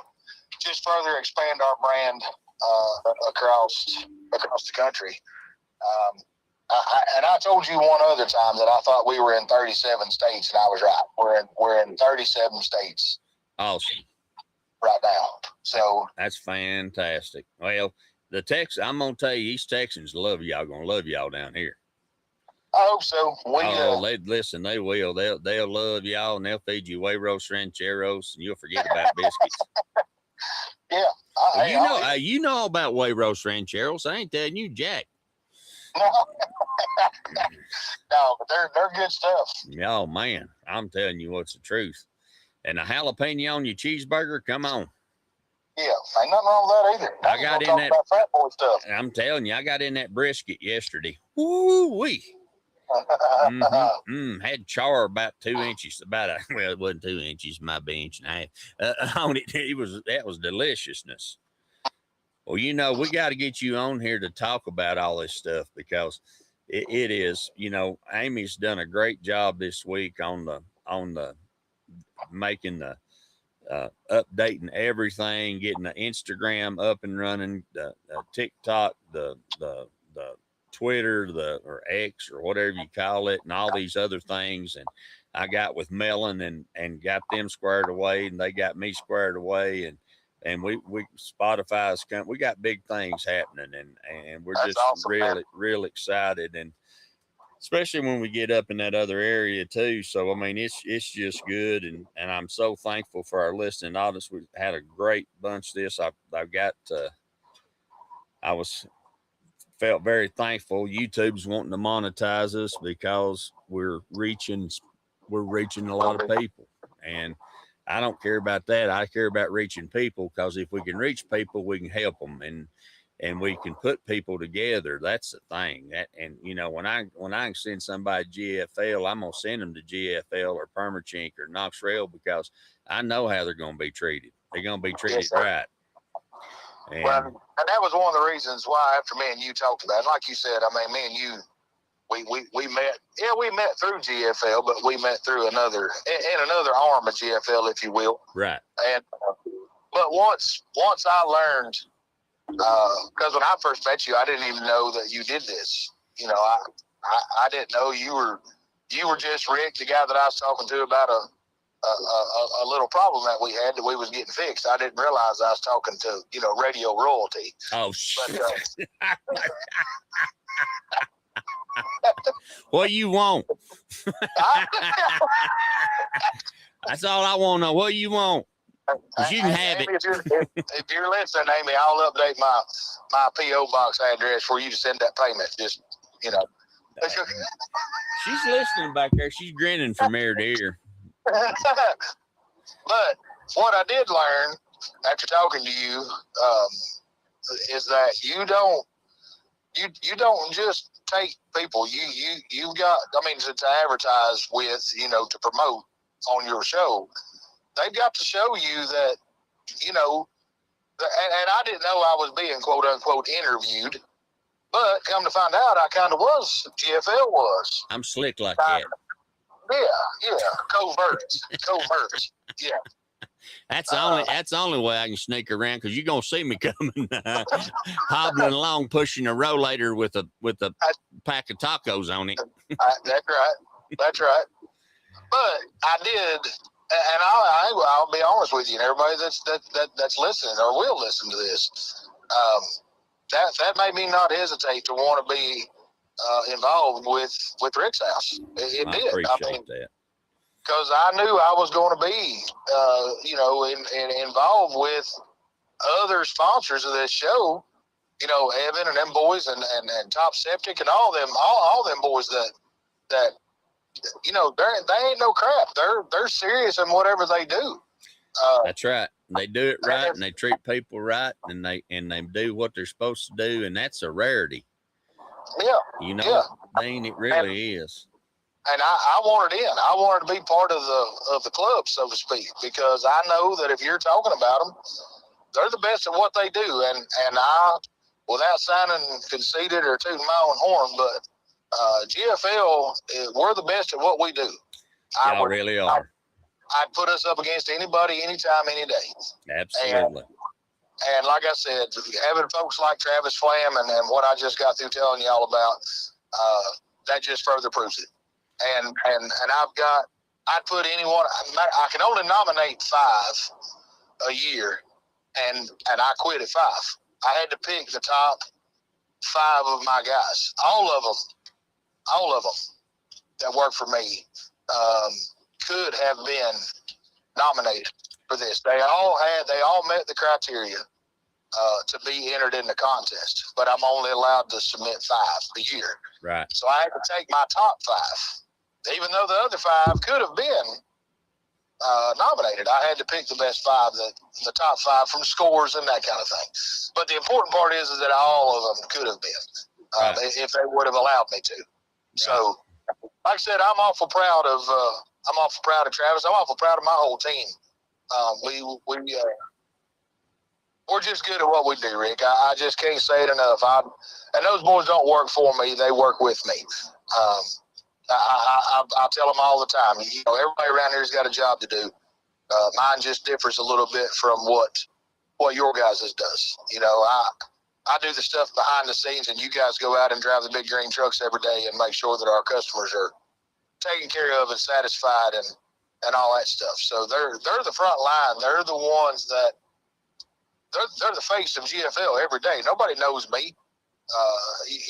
just further expand our brand across the country. I told you one other time that I thought we were in 37 states, and I was right. We're in 37 states. Awesome. Right now. So that's fantastic. Well, I'm gonna tell you, East Texans love y'all. Gonna love y'all down here. I hope so. They listen. They will. They'll love y'all, and they'll feed you Huevos Rancheros, and you'll forget about biscuits. Yeah. You know about Huevos Rancheros. I ain't telling you jack. No, but they're good stuff. Oh man, I'm telling you what's the truth. And a jalapeno on your cheeseburger, come on. Yeah, ain't nothing wrong with that either. I got in that fat boy stuff. I'm telling you, I got in that brisket yesterday. Woo-wee. Had char about 2 inches, well, it wasn't 2 inches, might be 1.5 inches on it. That was deliciousness. Well, we got to get you on here to talk about all this stuff, because it is, Amy's done a great job this week on the making the updating everything, getting the Instagram up and running, the TikTok, the Twitter, or X, or whatever you call it, and all these other things. And I got with Melon and got them squared away, and they got me squared away, and we Spotify's come. We got big things happening, and we're just awesome, real excited, and especially when we get up in that other area too. So I mean, it's just good, and I'm so thankful for our listening audience. We had a great bunch of this. Felt very thankful. YouTube's wanting to monetize us because we're reaching a lot of people, and I don't care about that. I care about reaching people, because if we can reach people, we can help them, and we can put people together. That's the thing. When I can send somebody GFL, I'm gonna send them to GFL or Permachink or Knox Rail, because I know how they're gonna be treated. They're gonna be treated right. And that was one of the reasons why, after me and you talked about it, like you said, I mean, me and you, we met. Yeah, we met through GFL, but we met through another arm of GFL, if you will. Right. And but once I learned, because when I first met you, I didn't even know that you did this. I didn't know you were just Rick, the guy that I was talking to about a little problem that we had that we was getting fixed. I didn't realize I was talking to radio royalty. Oh shit! What you want? That's all I want to know. What you want? You can have Amy, it. If you're listening, Amy, I'll update my P.O. box address for you to send that payment. Just She's listening back there. She's grinning from ear to ear. But what I did learn after talking to you is that you don't just take people. You've got, to advertise with, to promote on your show. They've got to show you that, and I didn't know I was being quote unquote interviewed, but come to find out, I kind of was. GFL was. I'm slick like that. Yeah, covert, yeah. That's the only way I can sneak around, because you're gonna see me coming, hobbling along, pushing a rollator with a pack of tacos on it. That's right. But I did, and I'll be honest with you, and everybody that's listening or will listen to this, that made me not hesitate to want to be involved with Rick's House. It did. Appreciate that. Because I knew I was going to be, involved with other sponsors of this show. Evan and them boys, and Top Septic, and all them boys that they ain't no crap. They're serious in whatever they do. That's right. They do it right, and they treat people right, and they do what they're supposed to do, and that's a rarity. Yeah. You know, Yeah. Dean, it really is. And I wanted in. I wanted to be part of the club, so to speak, because I know that if you're talking about them, they're the best at what they do. And I, without sounding conceited or tooting my own horn, but GFL, we're the best at what we do. Y'all really are. I'd put us up against anybody, anytime, any day. Absolutely. And like I said, having folks like Travis Flam and what I just got through telling y'all about, that just further proves it. And I'd put anyone, I can only nominate 5 a year, and I quit at 5. I had to pick the top 5 of my guys. All of them that work for me could have been nominated for this. They all met the criteria to be entered in the contest, but I'm only allowed to submit 5 a year. Right. So I had to take my top 5. Even though the other 5 could have been nominated, I had to pick the best 5, the top 5 from scores and that kind of thing. But the important part is that all of them could have been, if they would have allowed me to. Right. So, like I said, I'm awful proud of Travis. I'm awful proud of my whole team. We're just good at what we do, Rick. I just can't say it enough. And those boys don't work for me; they work with me. I tell them all the time. You know, everybody around here's got a job to do. Mine just differs a little bit from what your guys' does. You know, I do the stuff behind the scenes, and you guys go out and drive the big green trucks every day and make sure that our customers are taken care of and satisfied and all that stuff. So they're the front line. They're the ones that they're the face of GFL every day. Nobody knows me.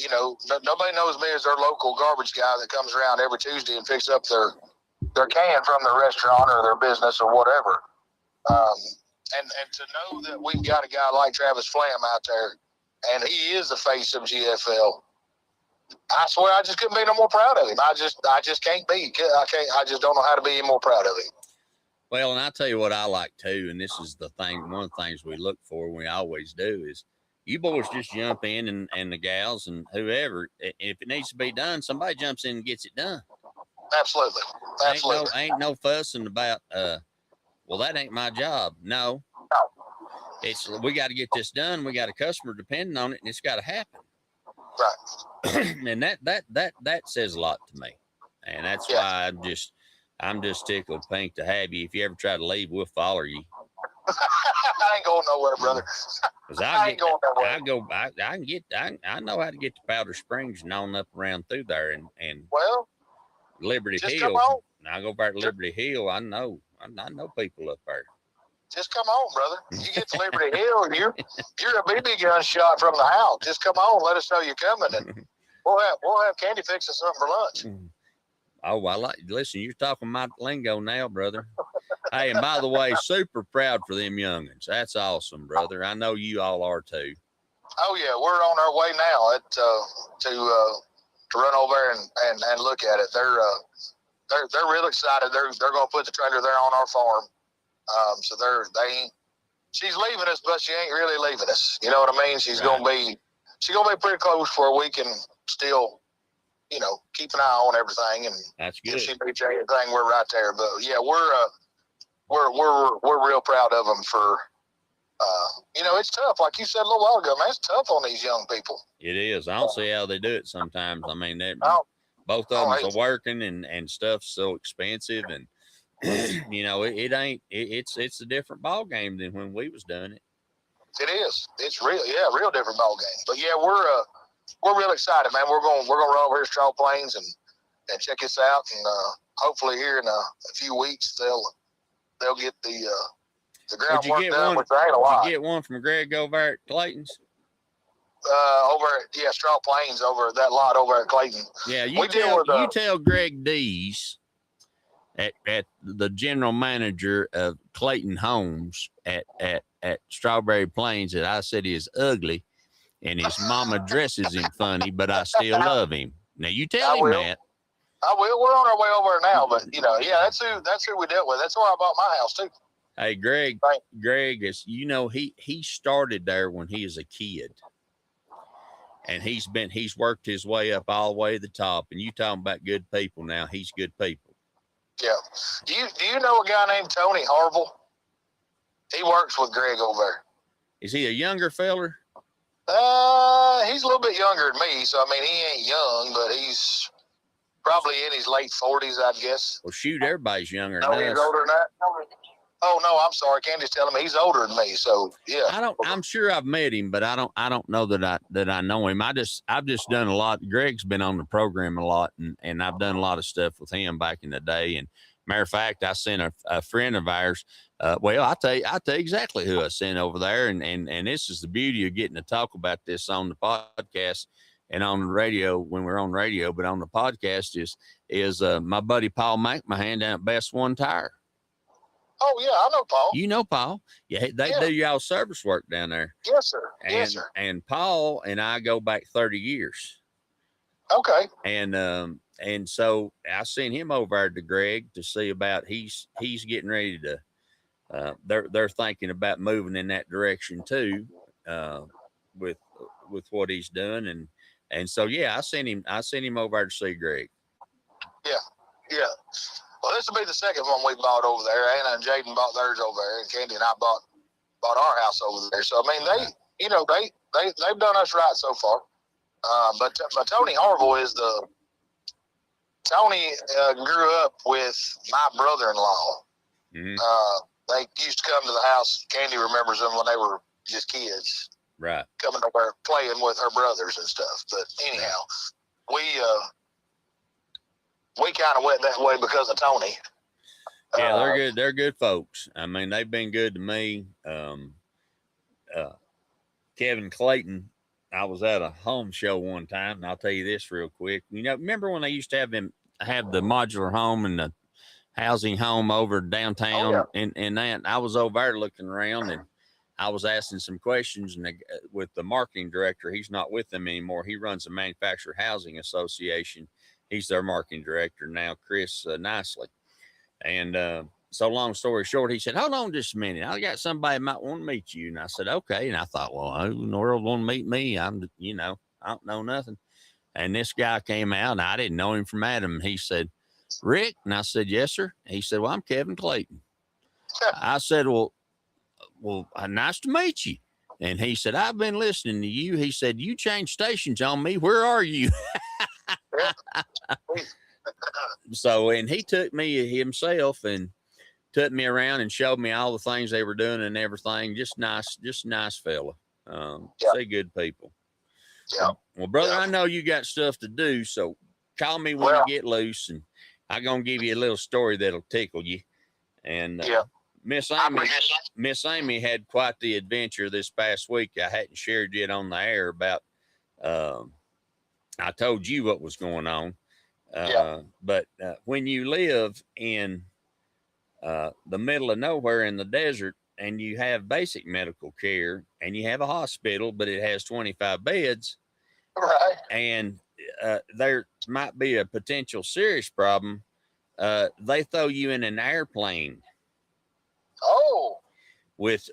You know, nobody knows me as their local garbage guy that comes around every Tuesday and picks up their can from their restaurant or their business or whatever. And to know that we've got a guy like Travis Flam out there, and he is the face of GFL. I swear, I just couldn't be no more proud of him. I just can't be. I just don't know how to be any more proud of him. Well, and I'll tell you what I like too, and this is the thing, one of the things we look for, and we always do, is you boys just jump in and the gals and whoever, if it needs to be done, somebody jumps in and gets it done. Absolutely. Ain't no fussing about, well, that ain't my job. No. It's, we got to get this done. We got a customer depending on it, and it's got to happen. Right. And that says a lot to me. And that's why I'm just tickled pink to have you. If you ever try to leave, we'll follow you. I ain't going nowhere, brother. I ain't going nowhere. I know how to get to Powder Springs and on up around through there and well, Liberty just Hill. Come on. I go back to Liberty Hill. I know people up there. Just come on, brother. You get to Liberty Hill, you're a BB gun shot from the house. Just come on, let us know you're coming, and we'll have Candy fixing something for lunch. Oh, listen, you're talking my lingo now, brother. Hey, and by the way, super proud for them youngins. That's awesome, brother. I know you all are too. Oh yeah, we're on our way now to run over and look at it. They're real excited. They're going to put the trailer there on our farm. So she's leaving us, but she ain't really leaving us. You know what I mean? She's gonna be pretty close where we can still, you know, keep an eye on everything. And that's good. If she needs anything, we're right there. But yeah, we're real proud of them for. You know, it's tough. Like you said a little while ago, man, it's tough on these young people. It is. I don't see how they do it sometimes. I mean, both of them are working and stuff's so expensive, and you know, it's a different ball game than when we was doing it. It is. It's real different ball game. But yeah, we're real excited, man. We're gonna run over here to Straw Plains and check this out, and hopefully here in a few weeks they'll get the groundwork done, which ain't a lot. Did you get one from Greg over at Clayton's? Over at Straw Plains, over that lot over at Clayton. Yeah, you tell Greg Dees at the general manager of Clayton Homes at Strawberry Plains that I said he is ugly and his mama dresses him funny, but I still love him. Now you tell him that. I will. We're on our way over there now, but you know, yeah, that's who we dealt with. That's where I bought my house too. Hey, Greg is, you know, he started there when he was a kid. and he's worked his way up all the way to the top. And you talking about good people now? He's good people. Yeah. Do you know a guy named Tony Harville? He works with Greg over there. Is he a younger feller? He's a little bit younger than me, so I mean he ain't young, but he's probably in his late 40s, I'd guess. Well, shoot, everybody's younger No, than he's us. older than that. Oh no, I'm sorry. Candy's telling me he's older than me. So yeah. I'm sure I've met him, but I don't know that I know him. I've just done a lot. Greg's been on the program a lot, and I've done a lot of stuff with him back in the day. And matter of fact, I sent a friend of ours. Well, I'll tell you exactly who I sent over there. And this is the beauty of getting to talk about this on the podcast and on the radio when we're on radio, but on the podcast is my buddy Paul McMahon down at Best One Tire. Oh yeah, I know Paul. You know Paul. Yeah, they do y'all service work down there. Yes, sir. And, yes, sir. And Paul and I go back 30 years. Okay. And so I sent him over to Greg to see about he's getting ready to they're thinking about moving in that direction too, with what he's doing. And so yeah, I sent him over to see Greg. Yeah. Well, this will be the second one we bought over there. Anna and Jaden bought theirs over there, and Candy and I bought our house over there. So I mean, they've done us right so far. But Tony Harville is Tony grew up with my brother-in-law. Mm-hmm. They used to come to the house. Candy remembers them when they were just kids. Right. Coming over playing with her brothers and stuff. But anyhow, we kind of went that way because of Tony. Yeah, they're good. They're good folks. I mean, they've been good to me. Kevin Clayton, I was at a home show one time, and I'll tell you this real quick. You know, remember when they used to have the modular home and the housing home over downtown? Oh, yeah. And that I was over there looking around, and I was asking some questions, and with the marketing director, he's not with them anymore. He runs the Manufactured Housing Association. He's their marketing director now, Chris Nicely. And so long story short, he said, hold on just a minute. I got somebody that might want to meet you. And I said, okay. And I thought, well, who in the world want to meet me? I don't know nothing. And this guy came out, and I didn't know him from Adam. And he said, Rick? And I said, yes, sir. He said, well, I'm Kevin Clayton. I said, well, nice to meet you. And he said, I've been listening to you. He said, you changed stations on me. Where are you? So, and he took me himself and took me around and showed me all the things they were doing and everything. Just nice fella. Say good people. Yeah. Well, brother, I know you got stuff to do, so call me when you get loose, and I'm gonna give you a little story that'll tickle you. And Miss Amy had quite the adventure this past week. I hadn't shared yet on the air about. I told you what was going on. But when you live in the middle of nowhere in the desert, and you have basic medical care, and you have a hospital, but it has 25 beds, right? And there might be a potential serious problem. They throw you in an airplane. Oh. With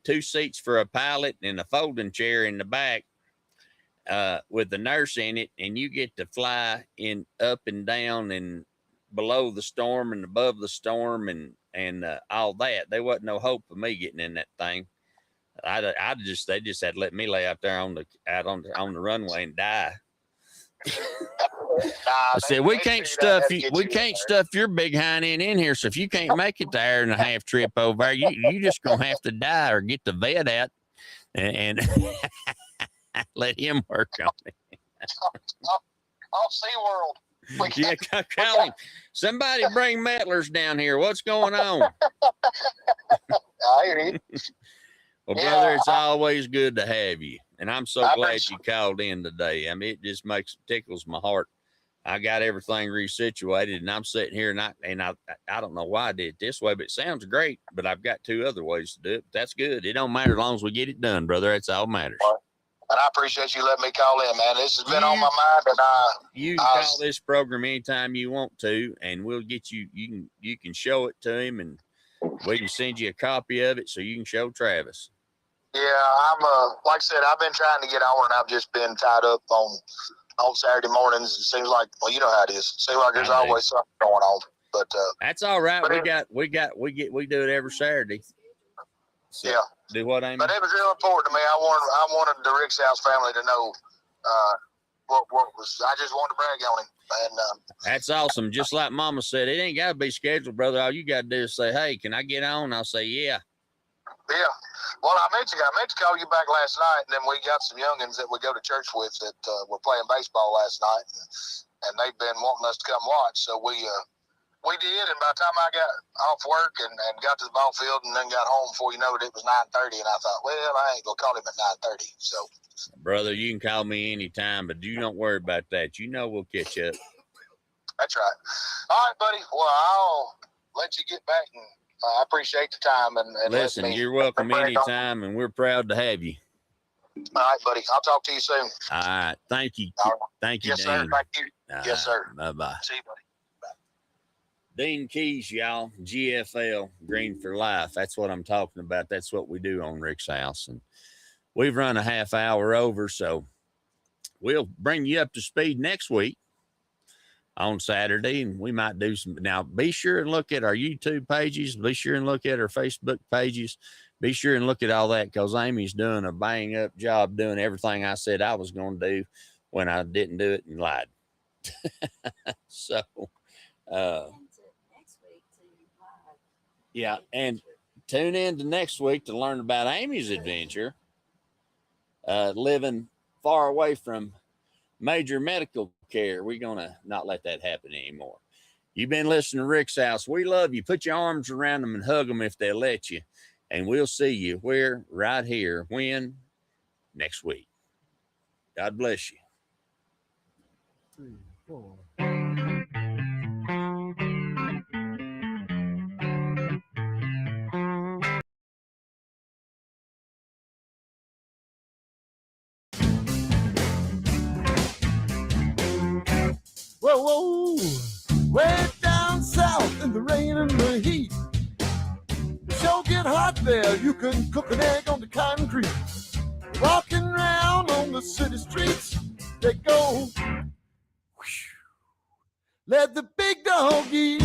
2 seats for a pilot and a folding chair in the back. With the nurse in it, and you get to fly in up and down and below the storm and above the storm and all that. There wasn't no hope of me getting in that thing. They just had to let me lay out there on the runway and die. I said, we can't stuff your big hind end in here. So if you can't make it the hour and a half trip over there, you just gonna have to die or get the vet out and let him work on it. I'll SeaWorld. Yeah, call him. Somebody bring Mettlers down here. What's going on? I hear you. Well, brother, it's always good to have you. And I'm so glad you called in today. I mean, it just tickles my heart. I got everything resituated, and I'm sitting here, and I don't know why I did it this way, but it sounds great. But I've got 2 other ways to do it. That's good. It don't matter as long as we get it done, brother. That's all that matters. And I appreciate you letting me call in, man. This has been on my mind, and you can call this program anytime you want to, and we'll get you. You can show it to him, and we can send you a copy of it so you can show Travis. Yeah, I'm like I said, I've been trying to get on, and I've just been tied up on Saturday mornings. It seems like, well, you know how it is. It seems like there's always something going on. But that's all right. but We do it every Saturday. So, yeah. Do what, Amy? But it was real important to me. I wanted the Rick's House family to know what was. I just wanted to brag on him. And that's awesome. Just like Mama said, it ain't got to be scheduled, brother. All you got to do is say, "Hey, can I get on?" I'll say, "Yeah." Yeah. Well, I meant to call you back last night, and then we got some youngins that we go to church with that were playing baseball last night, and they've been wanting us to come watch. So we did, and by the time I got off work and got to the ball field and then got home, before you know it, it was 9:30, and I thought, well, I ain't gonna call him at 9:30. So, brother, you can call me anytime, but do not worry about that. You know we'll catch up. That's right. All right, buddy. Well, I'll let you get back, and I appreciate the time. And listen, you're welcome anytime, and we're proud to have you. All right, buddy. I'll talk to you soon. All right. Thank you. All right. Thank you, yes, Dean. sir. Thank you. Yes, sir. Bye-bye. See you, buddy. Dean Keys, y'all, GFL, Green for Life. That's what I'm talking about. That's what we do on Rick's House. And we've run a half hour over, so we'll bring you up to speed next week on Saturday, and we might do some. Now, be sure and look at our YouTube pages. Be sure and look at our Facebook pages. Be sure and look at all that, because Amy's doing a bang-up job doing everything I said I was going to do when I didn't do it and lied. So, yeah, and tune in to next week to learn about Amy's adventure, living far away from major medical care. We're going to not let that happen anymore. You've been listening to Rick's House. We love you. Put your arms around them and hug them if they'll let you. And we'll see you where? Right here. When? Next week. God bless you. 3, 4. Whoa, whoa, way down south in the rain and the heat. The show get hot there, you can cook an egg on the concrete. Walking around on the city streets, they go. Let the big dog eat.